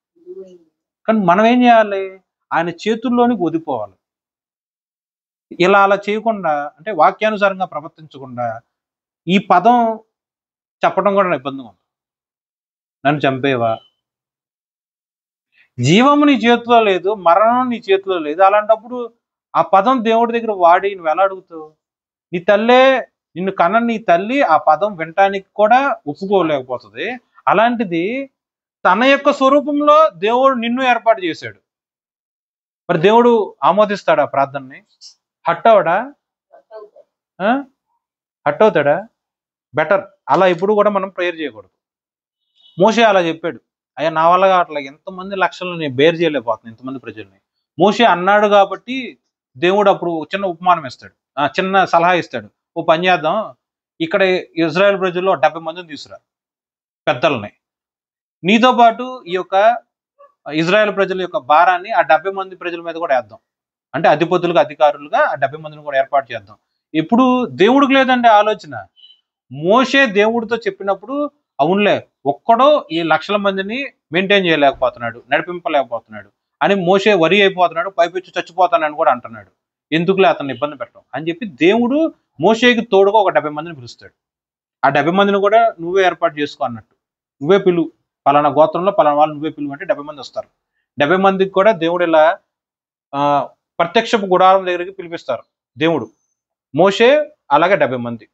కానీ మనం ఏం చేయాలి, ఆయన చేతుల్లోనికి ఒదిపోవాలి. ఇలా అలా చేయకుండా, అంటే వాక్యానుసారంగా ప్రవర్తించకుండా ఈ పదం చెప్పడం కూడా ఇబ్బందిగా ఉంది. నన్ను చంపేవా, జీవము నీ చేతిలో లేదు, మరణం నీ చేతిలో లేదు. అలాంటప్పుడు ఆ పదం దేవుడి దగ్గర వాడి నువ్వు ఎలా అడుగుతావు? నీ తల్లే, నిన్ను కన్న నీ తల్లి ఆ పదం వినటానికి కూడా ఒప్పుకోలేకపోతుంది. అలాంటిది తన యొక్క స్వరూపంలో దేవుడు నిన్ను ఏర్పాటు చేశాడు. మరి దేవుడు ఆమోదిస్తాడా ప్రార్థనని? హట్ అవడా? హట్ అవుతాడా? బెటర్ అలా ఇప్పుడు కూడా మనం ప్రేయర్ చేయకూడదు. మోషే అలా చెప్పాడు, అయ్యా నా వల్ల అట్లా ఎంతమంది లక్షలను నేను బేర్ చేయలేకపోతున్నాను ఇంతమంది ప్రజల్ని. మోషే అన్నాడు కాబట్టి దేవుడు అప్పుడు చిన్న ఉపమానం ఇస్తాడు, చిన్న సలహా ఇస్తాడు. ఓ పని చేద్దాం, ఇక్కడ ఇజ్రాయెల్ ప్రజల్లో 70 మందిని తీసుకురా పెద్దల్ని, నీతో పాటు ఈ యొక్క ఇజ్రాయెల్ ప్రజల యొక్క భారాన్ని ఆ 70 మంది ప్రజల మీద కూడా వేద్దాం. అంటే అధిపతులుగా అధికారులుగా ఆ 70 మందిని కూడా ఏర్పాటు చేద్దాం. ఇప్పుడు దేవుడికి లేదండి ఆలోచన. మోషే దేవుడితో చెప్పినప్పుడు అవునులే ఒక్కడో ఈ లక్షల మందిని మెయింటైన్ చేయలేకపోతున్నాడు, నడిపింపలేకపోతున్నాడు అని మోషే వరి అయిపోతున్నాడు, పైపెచ్చి చచ్చిపోతానని కూడా అంటున్నాడు. ఎందుకులే అతన్ని ఇబ్బంది పెట్టడం అని చెప్పి దేవుడు మోషేకి తోడుగా ఒక 70 మందిని పిలుస్తాడు. ఆ 70 మందిని కూడా నువ్వే ఏర్పాటు చేసుకో అన్నట్టు, నువ్వే పిలువు, పలానా గోత్రంలో పలానా వాళ్ళు నువ్వే పిలువు అంటే 70 మంది వస్తారు. 70 మందికి కూడా దేవుడు ఇలా ప్రత్యక్షపు గుడారం దగ్గరికి పిలిపిస్తారు దేవుడు. మోషే అలాగే 70 మంది.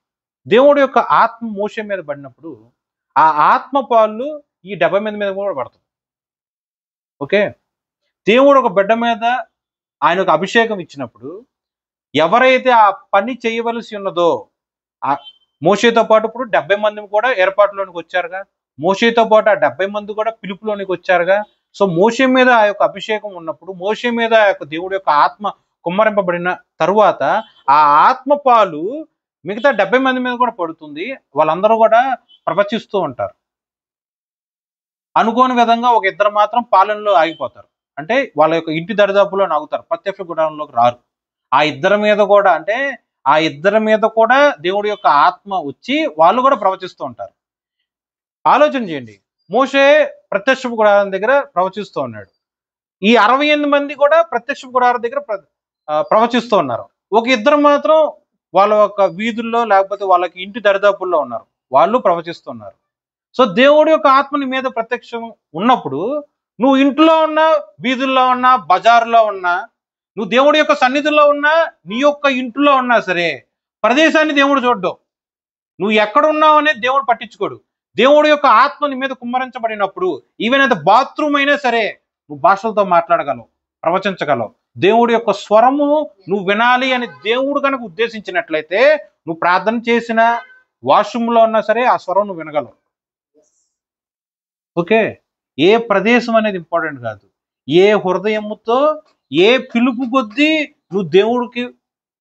దేవుడు యొక్క ఆత్మ మోషే మీద పడినప్పుడు ఆ ఆత్మ పాలు ఈ 70 మంది మీద కూడా పడుతుంది. ఓకే, దేవుడు ఒక బిడ్డ మీద ఆయన ఒక అభిషేకం ఇచ్చినప్పుడు ఎవరైతే ఆ పని చేయవలసి ఉన్నదో, ఆ మోషేతో పాటు ఇప్పుడు 70 మంది కూడా ఏర్పాటులోనికి వచ్చారుగా, మోషేతో పాటు ఆ 70 మంది కూడా పిలుపులోనికి వచ్చారుగా. సో మోషే మీద ఆ యొక్క అభిషేకం ఉన్నప్పుడు, మోషే మీద ఆ యొక్క దేవుడి యొక్క ఆత్మ కుమ్మరింపబడిన తరువాత ఆ ఆత్మ పాలు మిగతా 70 మంది మీద కూడా పడుతుంది. వాళ్ళందరూ కూడా ప్రవచిస్తూ ఉంటారు. అనుకోని విధంగా ఒక ఇద్దరు మాత్రం పాలనలో ఆగిపోతారు, అంటే వాళ్ళ యొక్క ఇంటి దరిదాపులో నాగుతారు, ప్రత్యక్ష గుడారంలోకి రారు. ఆ ఇద్దరి మీద కూడా, అంటే ఆ ఇద్దరి మీద కూడా దేవుడి యొక్క ఆత్మ వచ్చి వాళ్ళు కూడా ప్రవచిస్తూ ఉంటారు. ఆలోచన చేయండి, మోషే ప్రత్యక్ష గుడారం దగ్గర ప్రవచిస్తూ ఉన్నాడు, ఈ 68 మంది కూడా ప్రత్యక్ష గుడారం దగ్గర ప్రవచిస్తూ ఉన్నారు. ఒక ఇద్దరు మాత్రం వాళ్ళ యొక్క వీధుల్లో లేకపోతే వాళ్ళకి ఇంటి దరిదాపుల్లో ఉన్నారు, వాళ్ళు ప్రవచిస్తున్నారు. సో దేవుడి యొక్క ఆత్మని మీద ప్రత్యక్షం ఉన్నప్పుడు నువ్వు ఇంట్లో ఉన్నా, వీధుల్లో ఉన్నా, బజారులో ఉన్నా, నువ్వు దేవుడి యొక్క సన్నిధిలో ఉన్నా, నీ యొక్క ఇంట్లో ఉన్నా సరే ప్రదేశాన్ని దేవుడు చూడ్డు. నువ్వు ఎక్కడ ఉన్నావు అనేది దేవుడు పట్టించుకోడు. దేవుడి యొక్క ఆత్మ నీ మీద కుమ్మరించబడినప్పుడు ఈవెన్ అయితే బాత్రూమ్ అయినా సరే నువ్వు భాషలతో మాట్లాడగలవు, ప్రవచించగలవు. దేవుడి యొక్క స్వరము నువ్వు వినాలి అని దేవుడు కనుక ఉద్దేశించినట్లయితే నువ్వు ప్రార్థన చేసిన వాష్రూమ్లో ఉన్నా సరే ఆ స్వరం నువ్వు వినగలవు. ఓకే, ఏ ప్రదేశం అనేది ఇంపార్టెంట్ కాదు, ఏ హృదయముతో ఏ పిలుపు కొద్దీ నువ్వు దేవుడికి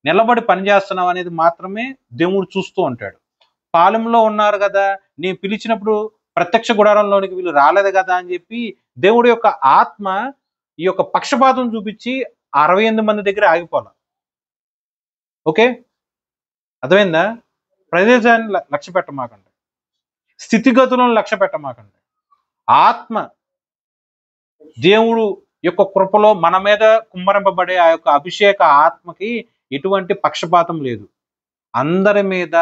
నిలబడి పనిచేస్తున్నావు అనేది మాత్రమే దేవుడు చూస్తూ ఉంటాడు. పాలెంలో ఉన్నారు కదా, నేను పిలిచినప్పుడు ప్రత్యక్ష గుడారంలోనికి వీళ్ళు రాలేదు కదా అని చెప్పి దేవుడి యొక్క ఆత్మ ఈ యొక్క పక్షపాతం చూపించి 68 మంది దగ్గర ఆగిపోవాలి. ఓకే, అర్థమైందా? ప్రదేశాన్ని లక్ష్య పెట్టమాకండి, స్థితిగతులను లక్ష్య పెట్టమాకండి. ఆత్మ దేవుడు యొక్క కృపలో మన మీద కుమ్మరింపబడే ఆ యొక్క అభిషేక ఆత్మకి ఎటువంటి పక్షపాతం లేదు. అందరి మీద,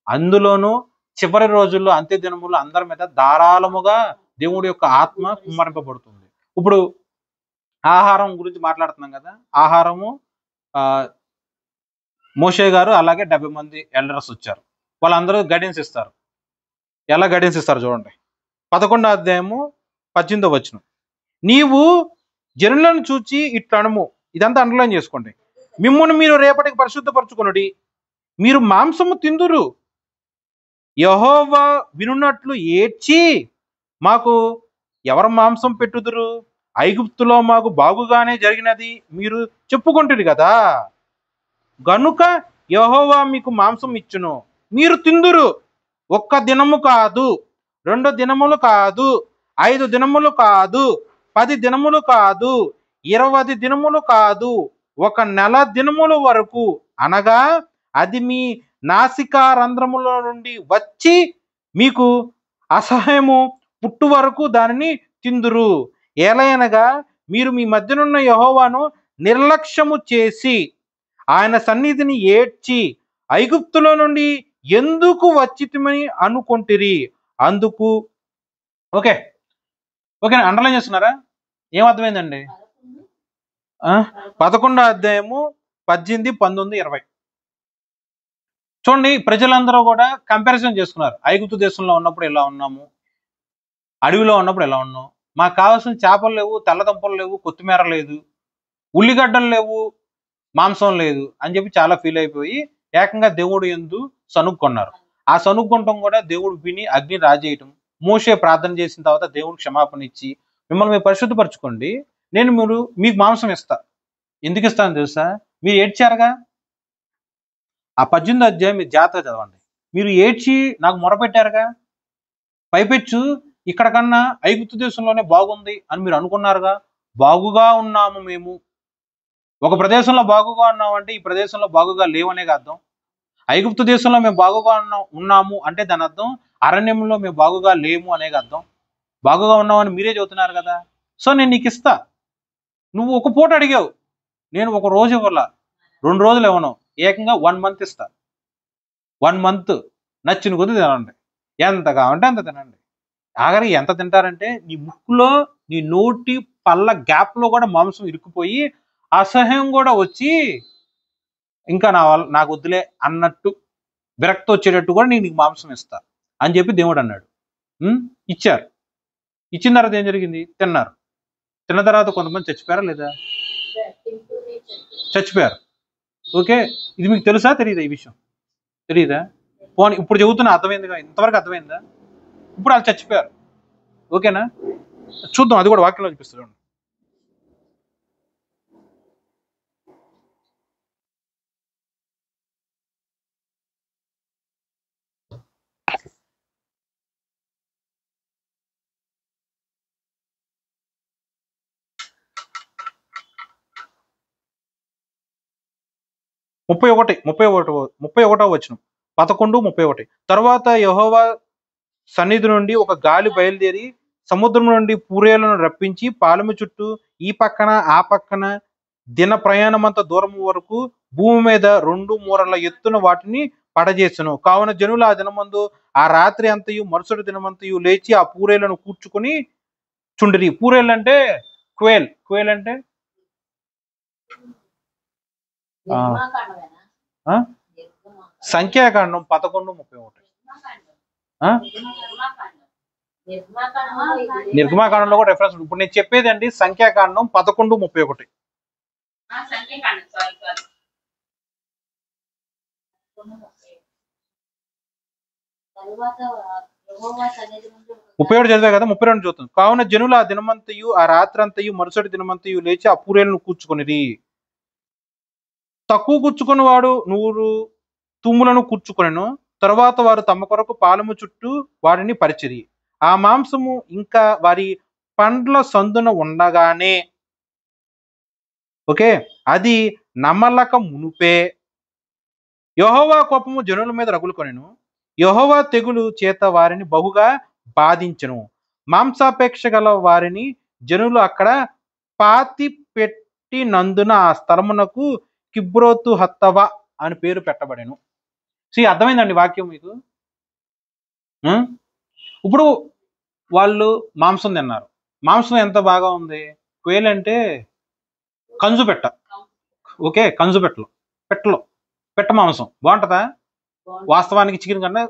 అందులోనూ చివరి రోజుల్లో అంత్య దినముల్లో అందరి మీద ధారాళముగా దేవుడి యొక్క ఆత్మ కుమ్మరింపబడుతుంది. ఇప్పుడు ఆహారం గురించి మాట్లాడుతున్నాం కదా, ఆహారము మోషే గారు అలాగే 70 మంది ఎల్డర్స్ వచ్చారు, వాళ్ళందరూ గైడెన్స్ ఇస్తారు. ఎలా గైడెన్స్ ఇస్తారు చూడండి, 11వ అధ్యాయము 18వ వచనం. నీవు జనులను చూచి ఇట్లనము, ఇదంతా అండర్లైన్ చేసుకోండి, మిమ్మును మీరు రేపటికి పరిశుద్ధపరచుకొనుడి, మీరు మాంసము తిందురు, యెహోవా వినున్నట్లు ఏడ్చి మాకు ఎవరు మాంసం పెట్టుదురు, ఐగుప్తులో మాకు బాగుగానే జరిగినది మీరు చెప్పుకుంటురు కదా, గనుక యెహోవా మీకు మాంసం ఇచ్చును, మీరు తిందురు. 1 దినము కాదు, 2 దినములు కాదు, 5 దినములు కాదు, 10 దినములు కాదు, 20 దినములు కాదు, 1 నెల దినముల వరకు, అనగా అది మీ నాసికా రంధ్రముల నుండి వచ్చి మీకు అసహ్యము పుట్టు వరకు దానిని తిందురు. ఏలయనగా మీరు మీ మధ్యనున్న యెహోవాను నిర్లక్ష్యము చేసి ఆయన సన్నిధిని ఏడ్చి ఐగుప్తులో నుండి ఎందుకు వచ్చితిమని అనుకొంటిరి. అందుకు ఓకే అండర్లైన్ చేస్తున్నారా? ఏమర్థమైందండి? 11వ అధ్యాయము 18, 19, 20 చూడండి. ప్రజలందరూ కూడా కంపారిజన్ చేసుకున్నారు. ఐగుప్తు దేశంలో ఉన్నప్పుడు ఎలా ఉన్నాము, అడవిలో ఉన్నప్పుడు ఎలా ఉన్నాం, మాకు కావాల్సిన చేపలు లేవు, తెల్లదంపలు లేవు, కొత్తిమీర లేదు, ఉల్లిగడ్డలు లేవు, మాంసం లేదు అని చెప్పి చాలా ఫీల్ అయిపోయి ఏకంగా దేవుడు యందు సనుక్కొన్నారు. ఆ సనుక్కొనటం కూడా దేవుడు విని అగ్ని రాజేయటం. మోషే ప్రార్థన చేసిన తర్వాత దేవుడు క్షమాపణ ఇచ్చి మిమ్మల్ని మీరు పరిశుద్ధపరచుకోండి, నేను మీకు మాంసం ఇస్తా. ఎందుకు ఇస్తాను తెలుసా? మీరు ఏడ్చారుగా. ఆ 18వ అధ్యాయం మీరు జాగ్రత్తగా చదవండి. మీరు ఏడ్చి నాకు మొరపెట్టారుగా. పైపెచ్చు ఇక్కడ కన్నా ఐగుప్తు దేశంలోనే బాగుంది అని మీరు అనుకున్నారుగా. బాగుగా ఉన్నాము మేము. ఒక ప్రదేశంలో బాగుగా ఉన్నామంటే ఈ ప్రదేశంలో బాగుగా లేవనే అర్థం. ఐగుప్తు దేశంలో మేము బాగుగా ఉన్నాము అంటే దాని అర్థం అరణ్యంలో మేము బాగుగా లేము అనే అర్థం. బాగుగా ఉన్నామని మీరే చెబుతున్నారు కదా. సో నేను నీకు ఇస్తా. నువ్వు ఒక పూట అడిగావు, నేను ఒక రోజు ఇవ్వాల, 2 రోజులు ఇవ్వను, ఏకంగా 1 మంత్ ఇస్తా. 1 మంత్ నచ్చిన కొద్ది తినండి, ఎంత కావాలంటే అంత తినండి. ఆఖరికి ఎంత తింటారంటే నీ ముక్కులో నీ నోటి పళ్ళ గ్యాప్లో కూడా మాంసం ఇరుక్కుపోయి అసహ్యం కూడా వచ్చి ఇంకా నాకు వద్దులే అన్నట్టు విరక్తి వచ్చేటట్టు కూడా నేను నీకు మాంసం ఇస్తా అని చెప్పి దేవుడు అన్నాడు. ఇచ్చారు. ఇచ్చిన తర్వాత ఏం జరిగింది? తిన్నారు. తిన్న తర్వాత కొంతమంది చచ్చిపోయారా లేదా? చచ్చిపోయారు. ఓకే, ఇది మీకు తెలుసా తెలియదా? ఈ విషయం తెలియదా? పోనీ ఇప్పుడు చెబుతున్నా, అర్థమైందిగా? ఇంతవరకు అర్థమైందా? ఇప్పుడు వాళ్ళు చచ్చిపోయారు. ఓకేనా? చూద్దాం, అది కూడా వాక్యంలో చూపిస్తాడు. ముప్పై ఒకటో వచనం, 11:31. తర్వాత యెహోవా సన్నిధి నుండి ఒక గాలి బయలుదేరి సముద్రం నుండి పూరేలను రప్పించి పాలెము చుట్టూ ఈ పక్కన ఆ పక్కన దిన ప్రయాణమంత దూరం వరకు భూమి మీద 2 మూరల ఎత్తున వాటిని పడజేసెను. కావున జనులు ఆ దినమందు ఆ రాత్రి అంతయు మరుసటి దినమంతయు లేచి ఆ పూరేలను కూర్చుకొని చుండిరి. పూరేలు అంటే క్వేల్ అంటే సంఖ్యాకాండం 11:31. నిర్గమాకాండంలో కూడా రెఫరెన్స్. ఇప్పుడు నేను చెప్పేది అండి సంఖ్యాకాండం 11:31. ముప్పై 31 చదివా కదా, 32 చూద్దాం. కావున జనులు ఆ దినమంతయు ఆ రాత్రంతయు మరుసటి దినమంతయు లేచి ఆ పూరేలను కూర్చుకొనిరి. తక్కువ కూర్చుకుని వాడు 100 తుమ్ములను కూర్చుకొనెను. తరువాత వారు తమ కొరకు పాలెము చుట్టూ వారిని పరిచిరి. ఆ మాంసము ఇంకా వారి పండ్ల సందున ఉండగానే, ఓకే, అది నమలక మునుపే యెహోవా కోపము జనుల మీద రగులుకొనెను. యెహోవా తెగులు చేత వారిని బహుగా బాధించెను. మాంసాపేక్ష గల వారిని జనులు అక్కడ పాతి పెట్టినందున ఆ స్థలమునకు కిబ్రోతు హత్తవా అని పేరు పెట్టబడెను. అర్థమైందండి వాక్యం మీకు? ఇప్పుడు వాళ్ళు మాంసం తిన్నారు. మాంసం ఎంత బాగా ఉంది? క్వేల్ అంటే కంజు పెట్ట. ఓకే, కంజు పెట్ట మాంసం బాగుంటుందా? వాస్తవానికి చికెన్ కన్నా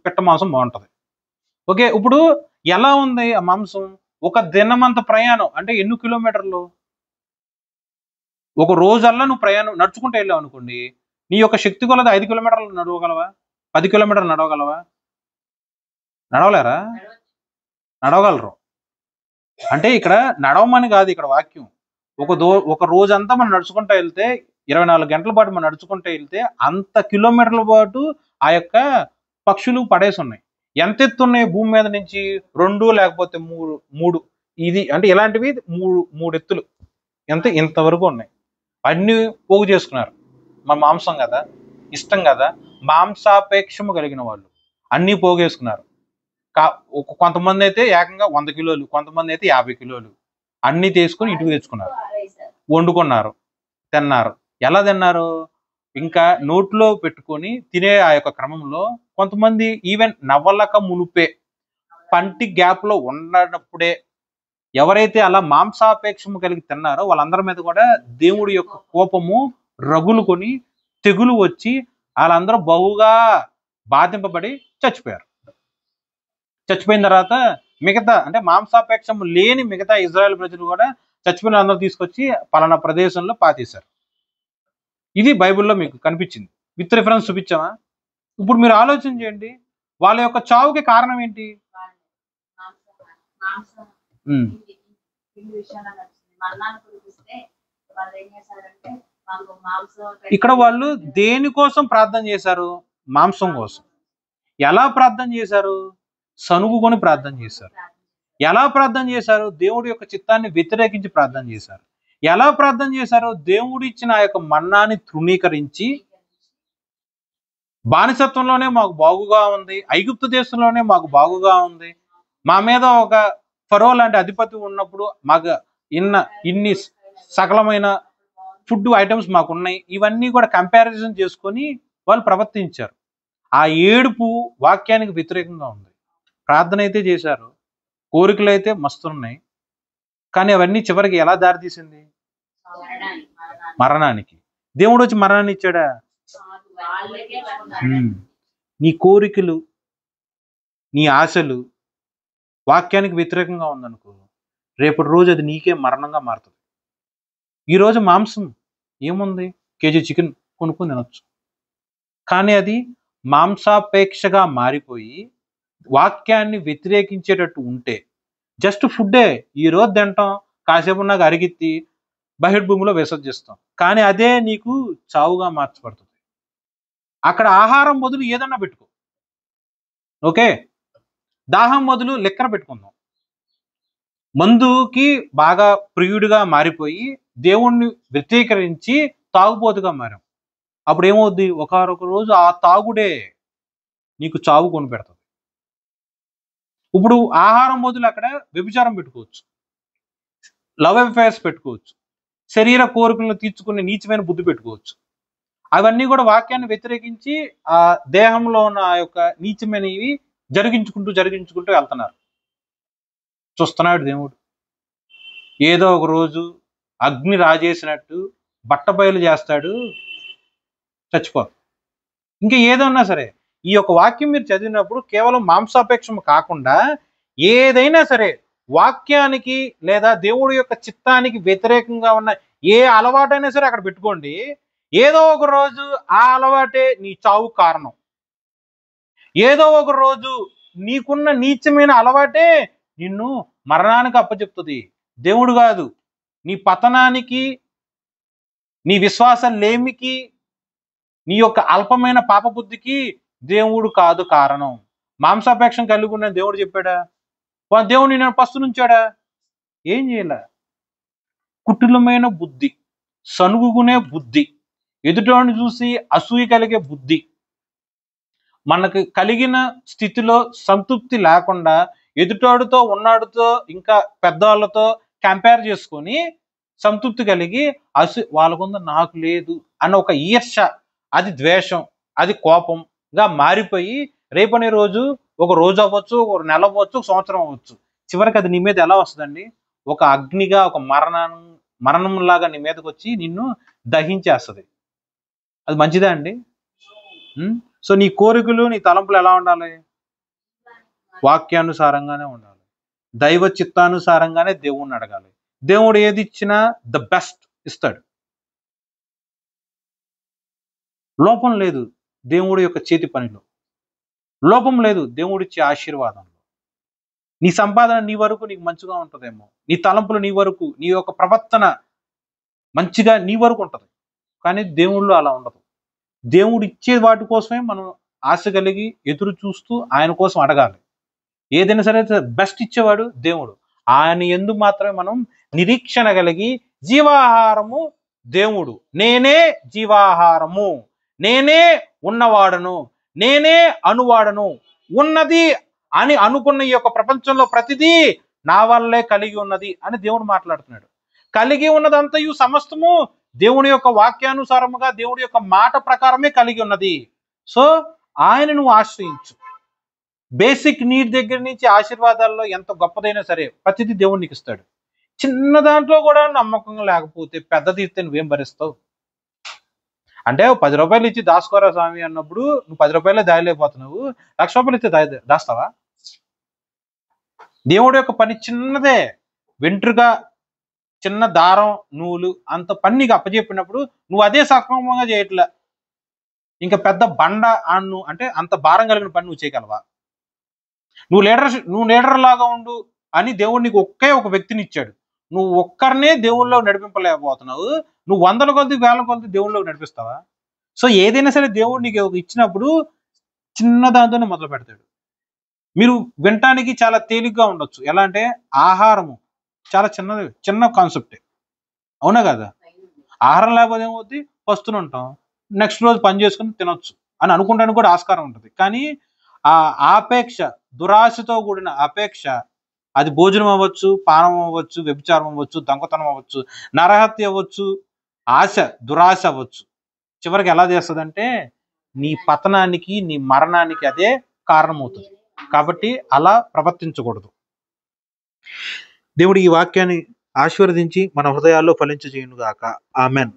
పెట్ట మాంసం బాగుంటుంది. ఓకే, ఇప్పుడు ఎలా ఉంది ఆ మాంసం? ఒక దినమంత ప్రయాణం అంటే ఎన్ని కిలోమీటర్లు? ఒక రోజల్లా నువ్వు ప్రయాణం నడుచుకుంటూ వెళ్ళావు అనుకోండి, నీ యొక్క శక్తి కొలది 5 కిలోమీటర్లు నడవగలవా? 10 కిలోమీటర్లు నడవగలవా? నడవలేరా? నడవగలరు. అంటే ఇక్కడ నడవమని కాదు ఇక్కడ వాక్యం. ఒక రోజంతా మనం నడుచుకుంటూ వెళ్తే 24 గంటల పాటు మనం నడుచుకుంటూ వెళ్తే అంత కిలోమీటర్ల పాటు ఆ యొక్క పక్షులు పడేసి ఉన్నాయి. ఎంత ఎత్తున్నాయి భూమి మీద నుంచి? 2 లేకపోతే 3. ఇది అంటే ఇలాంటివి 3 ఎత్తులు ఇంతవరకు ఉన్నాయి. అన్ని పోగు చేసుకున్నారు. మన మాంసం కదా, ఇష్టం కదా, మాంసాపేక్షము కలిగిన వాళ్ళు అన్నీ పోగేసుకున్నారు. కొంతమంది అయితే ఏకంగా 100 కిలోలు, కొంతమంది అయితే 50 కిలోలు అన్ని తీసుకుని ఇంటికి తెచ్చుకున్నారు, వండుకున్నారు, తిన్నారు. ఎలా తిన్నారు? ఇంకా నోట్లో పెట్టుకొని తినే ఆ యొక్క క్రమంలో కొంతమంది ఈవెన్ నవ్వలక మునుపే పంటి గ్యాప్ లో ఉన్నప్పుడే ఎవరైతే అలా మాంసాపేక్షము కలిగి తిన్నారో వాళ్ళందరి మీద కూడా దేవుడి యొక్క కోపము రగులుకొని తెగులు వచ్చి వాళ్ళందరూ బహుగా బాధింపబడి చచ్చిపోయారు. చచ్చిపోయిన తర్వాత మిగతా అంటే మాంసాపేక్షం లేని మిగతా ఇజ్రాయెల్ ప్రజలు కూడా చచ్చిపోయిన అందరూ తీసుకొచ్చి పలానా ప్రదేశంలో పాతేశారు. ఇది బైబిల్లో మీకు కనిపించింది. విత్ రిఫరెన్స్ చూపించామా? ఇప్పుడు మీరు ఆలోచన చేయండి, వాళ్ళ యొక్క చావుకి కారణం ఏంటి? మాంసం ఉమ్. పిండి విషయంలో నచ్చింది. మరణాన్ని కురిపిస్తే వాళ్ళు ఏం చేశారంటే మాకు మాంసం ఇక్కడ వాళ్ళు దేనికోసం ప్రార్థన చేశారు? మాంసం కోసం. ఎలా ప్రార్థన చేశారు? సనుగుకొని ప్రార్థన చేశారు. ఎలా ప్రార్థన చేశారు? దేవుడి యొక్క చిత్తాన్ని వ్యతిరేకించి ప్రార్థన చేశారు. ఎలా ప్రార్థన చేశారు? దేవుడు ఇచ్చిన ఆ యొక్క మన్నాని తృణీకరించి, బానిసత్వంలోనే మాకు బాగుగా ఉంది, ఐగుప్తు దేశంలోనే మాకు బాగుగా ఉంది, మా మీద ఒక ఫరో లాంటి అధిపతి ఉన్నప్పుడు మాకు ఇన్ని సకలమైన ఫుడ్ ఐటమ్స్ మాకు ఉన్నాయి, ఇవన్నీ కూడా కంపారిజన్ చేసుకొని వాళ్ళు ప్రవర్తించారు. ఆ ఏడుపు వాక్యానికి వ్యతిరేకంగా ఉంది. ప్రార్థన అయితే చేశారు, కోరికలు అయితే మస్తున్నాయి, కానీ అవన్నీ చివరికి ఎలా దారితీసింది? మరణానికి. దేవుడు వచ్చి మరణాన్ని ఇచ్చాడా? నీ కోరికలు, నీ ఆశలు వాక్యానికి వ్యతిరేకంగా ఉందనుకో, రేపటి రోజు అది నీకే మరణంగా మారుతుంది. ఈరోజు మాంసం ఏముంది? కేజీ చికెన్ కొనుక్కొని తినొచ్చు, కానీ అది మాంసాపేక్షగా మారిపోయి వాక్యాన్ని వ్యతిరేకించేటట్టు ఉంటే జస్ట్ ఫుడ్డే, ఈరోజు తింటాం, కాసేపు నాకు అరిగిత్తి బహిర్భూమిలో విసర్జిస్తాం, కానీ అదే నీకు చావుగా మార్చబడుతుంది. అక్కడ ఆహారం బదులు ఏదన్నా పెట్టుకో, ఓకే, దాహం బదులు లిక్కర్ పెట్టుకుందాం. మందుకి బాగా ప్రియుడిగా మారిపోయి దేవుణ్ణి వ్యతిరేకరించి తాగుబోతుగా మారాం. అప్పుడు ఏమవుద్ది? ఒకనొక రోజు ఆ తాగుడే నీకు చావు కొని పెడుతుంది. ఇప్పుడు ఆహారం బదులు అక్కడ వ్యభిచారం పెట్టుకోవచ్చు, లవ్ అఫైర్స్ పెట్టుకోవచ్చు, శరీర కోరికలను తీర్చుకునే నీచమైన బుద్ధి పెట్టుకోవచ్చు. అవన్నీ కూడా వాక్యాన్ని వ్యతిరేకించి ఆ దేహంలో ఉన్న ఆ యొక్క నీచమైనవి జరిగించుకుంటూ వెళ్తున్నారు. చూస్తున్నాడు దేవుడు. ఏదో ఒక రోజు అగ్ని రాజేసినట్టు బట్టబయలు చేస్తాడు, చచ్చిపోదు. ఇంకా ఏదన్నా సరే ఈ యొక్క వాక్యం మీరు చదివినప్పుడు కేవలం మాంసాపేక్షం కాకుండా ఏదైనా సరే వాక్యానికి లేదా దేవుడి యొక్క చిత్తానికి వ్యతిరేకంగా ఉన్న ఏ అలవాటైనా సరే అక్కడ పెట్టుకోండి. ఏదో ఒక రోజు ఆ అలవాటే నీ చావు కారణం. ఏదో ఒక రోజు నీకున్న నీచమైన అలవాటే నిన్ను మరణానికి అప్పచెప్తుంది. దేవుడు కాదు. నీ పతనానికి, నీ విశ్వాసం లేమికి, నీ యొక్క అల్పమైన పాపబుద్ధికి దేవుడు కాదు కారణం. మాంసాపేక్షం కలిగి ఉన్న దేవుడు చెప్పాడా? దేవుడు నేను పస్తునుంచాడా? ఏం చేయలే. కుటిలమైన బుద్ధి, సనుగుకునే బుద్ధి, ఎదుటోని చూసి అసూయ కలిగే బుద్ధి, మనకు కలిగిన స్థితిలో సంతృప్తి లేకుండా ఎదుటోడితో ఉన్నాడుతో ఇంకా పెద్దవాళ్ళతో కంపేర్ చేసుకొని సంతృప్తి కలిగి వాళ్ళకుంద నాకు లేదు అన్న ఒక ఈర్ష, అది ద్వేషం, అది కోపంగా మారిపోయి రేపనే రోజు ఒక రోజు అవ్వచ్చు, ఒక నెల అవ్వచ్చు, ఒక సంవత్సరం అవ్వచ్చు, చివరికి అది నీ మీద ఎలా వస్తుందండి? ఒక అగ్నిగా, ఒక మరణంలాగా నీ మీదకి వచ్చి నిన్ను దహించేస్తుంది. అది మంచిదా అండి? సో నీ కోరికలు, నీ తలంపులు ఎలా ఉండాలి? వాక్యానుసారంగానే ఉండాలి. దైవ చిత్తానుసారంగానే దేవుణ్ణి అడగాలి. దేవుడు ఏది ఇచ్చినా ద బెస్ట్ ఇస్తాడు. లోపం లేదు దేవుడి యొక్క చేతి పనిలో, లోపం లేదు దేవుడిచ్చే ఆశీర్వాదంలో. నీ సంపాదన నీ వరకు నీకు మంచిగా ఉంటుందేమో, నీ తలంపులు నీ వరకు, నీ యొక్క ప్రవర్తన మంచిగా నీ వరకు ఉంటుంది, కానీ దేవుళ్ళు అలా ఉండదు. దేవుడు ఇచ్చే వాటి కోసమే మనం ఆశ కలిగి ఎదురు చూస్తూ ఆయన కోసం అడగాలి. ఏదైనా సరే బెస్ట్ ఇచ్చేవాడు దేవుడు. ఆయన యందు మాత్రమే మనం నిరీక్షణ కలిగి, జీవాహారము దేవుడు, నేనే జీవాహారము, నేనే ఉన్నవాడను, నేనే అనువాడను, ఉన్నది అని అనుకున్న ఈ యొక్క ప్రపంచంలో ప్రతిదీ నా వల్లే కలిగి ఉన్నది అని దేవుడు మాట్లాడుతున్నాడు. కలిగి ఉన్నదంతయు సమస్తము దేవుని యొక్క వాక్యానుసారముగా, దేవుడి యొక్క మాట ప్రకారమే కలిగి ఉన్నది. సో ఆయన నువ్వు ఆశ్రయించు. బేసిక్ నీడ్ దగ్గర నుంచి ఆశీర్వాదాల్లో ఎంత గొప్పదైనా సరే ప్రతిదీ దేవుడు నీకు ఇస్తాడు. చిన్న దాంట్లో కూడా నమ్మకం లేకపోతే పెద్దది ఇస్తే నువ్వేం భరిస్తావు? అంటే 10 రూపాయలు ఇచ్చి దాసుకోరా స్వామి అన్నప్పుడు నువ్వు 10 రూపాయలే దాయలేకపోతున్నావు, 1,00,000 రూపాయలు ఇస్తే దాస్తావా? దేవుడి యొక్క పని చిన్నదే, వెంట్రుగా చిన్న దారం నూలు అంత పని నీకు అప్పచెప్పినప్పుడు నువ్వు అదే సక్రమంగా చేయట్లే. ఇంకా పెద్ద బండ ఆన్ను అంటే అంత భారం కలిగిన పని నువ్వు చేయగలవా? నువ్వు లీడర్ లాగా ఉండు అని దేవుడు నీకు ఒకే ఒక వ్యక్తిని ఇచ్చాడు. నువ్వు ఒక్కరినే దేవుళ్ళలో నడిపింపలేకపోతున్నావు. నువ్వు వందల కొద్ది వేల కొద్ది దేవుళ్ళలో నడిపిస్తావా? సో ఏదైనా సరే దేవుడు నీకు ఇచ్చినప్పుడు చిన్న దాంతోనే మొదలు పెడతాడు. మీరు వినటానికి చాలా తేలిగ్గా ఉండొచ్చు. ఎలా అంటే ఆహారము చాలా చిన్న కాన్సెప్టే, అవునా కదా? ఆహారం లేకపోతే ఏమవుద్ది, పస్తులు ఉంటాం, నెక్స్ట్ రోజు పని చేసుకుని తినొచ్చు అని అనుకుంటానికి కూడా ఆస్కారం ఉంటుంది. కానీ ఆ ఆపేక్ష, దురాశతో కూడిన అపేక్ష, అది భోజనం అవ్వచ్చు, పానం అవ్వచ్చు, వ్యభిచారం అవ్వచ్చు, దొంగతనం అవ్వచ్చు, నరహత్య అవ్వచ్చు, ఆశ, దురాశ అవ్వచ్చు, చివరికి ఎలా చేస్తుందంటే నీ పతనానికి, నీ మరణానికి అదే కారణమవుతుంది. కాబట్టి అలా ప్రవర్తించకూడదు. దేవుడు ఈ వాక్యాన్ని ఆశీర్వదించి మన హృదయాల్లో ఫలించజేయునుగాక. ఆమెన్.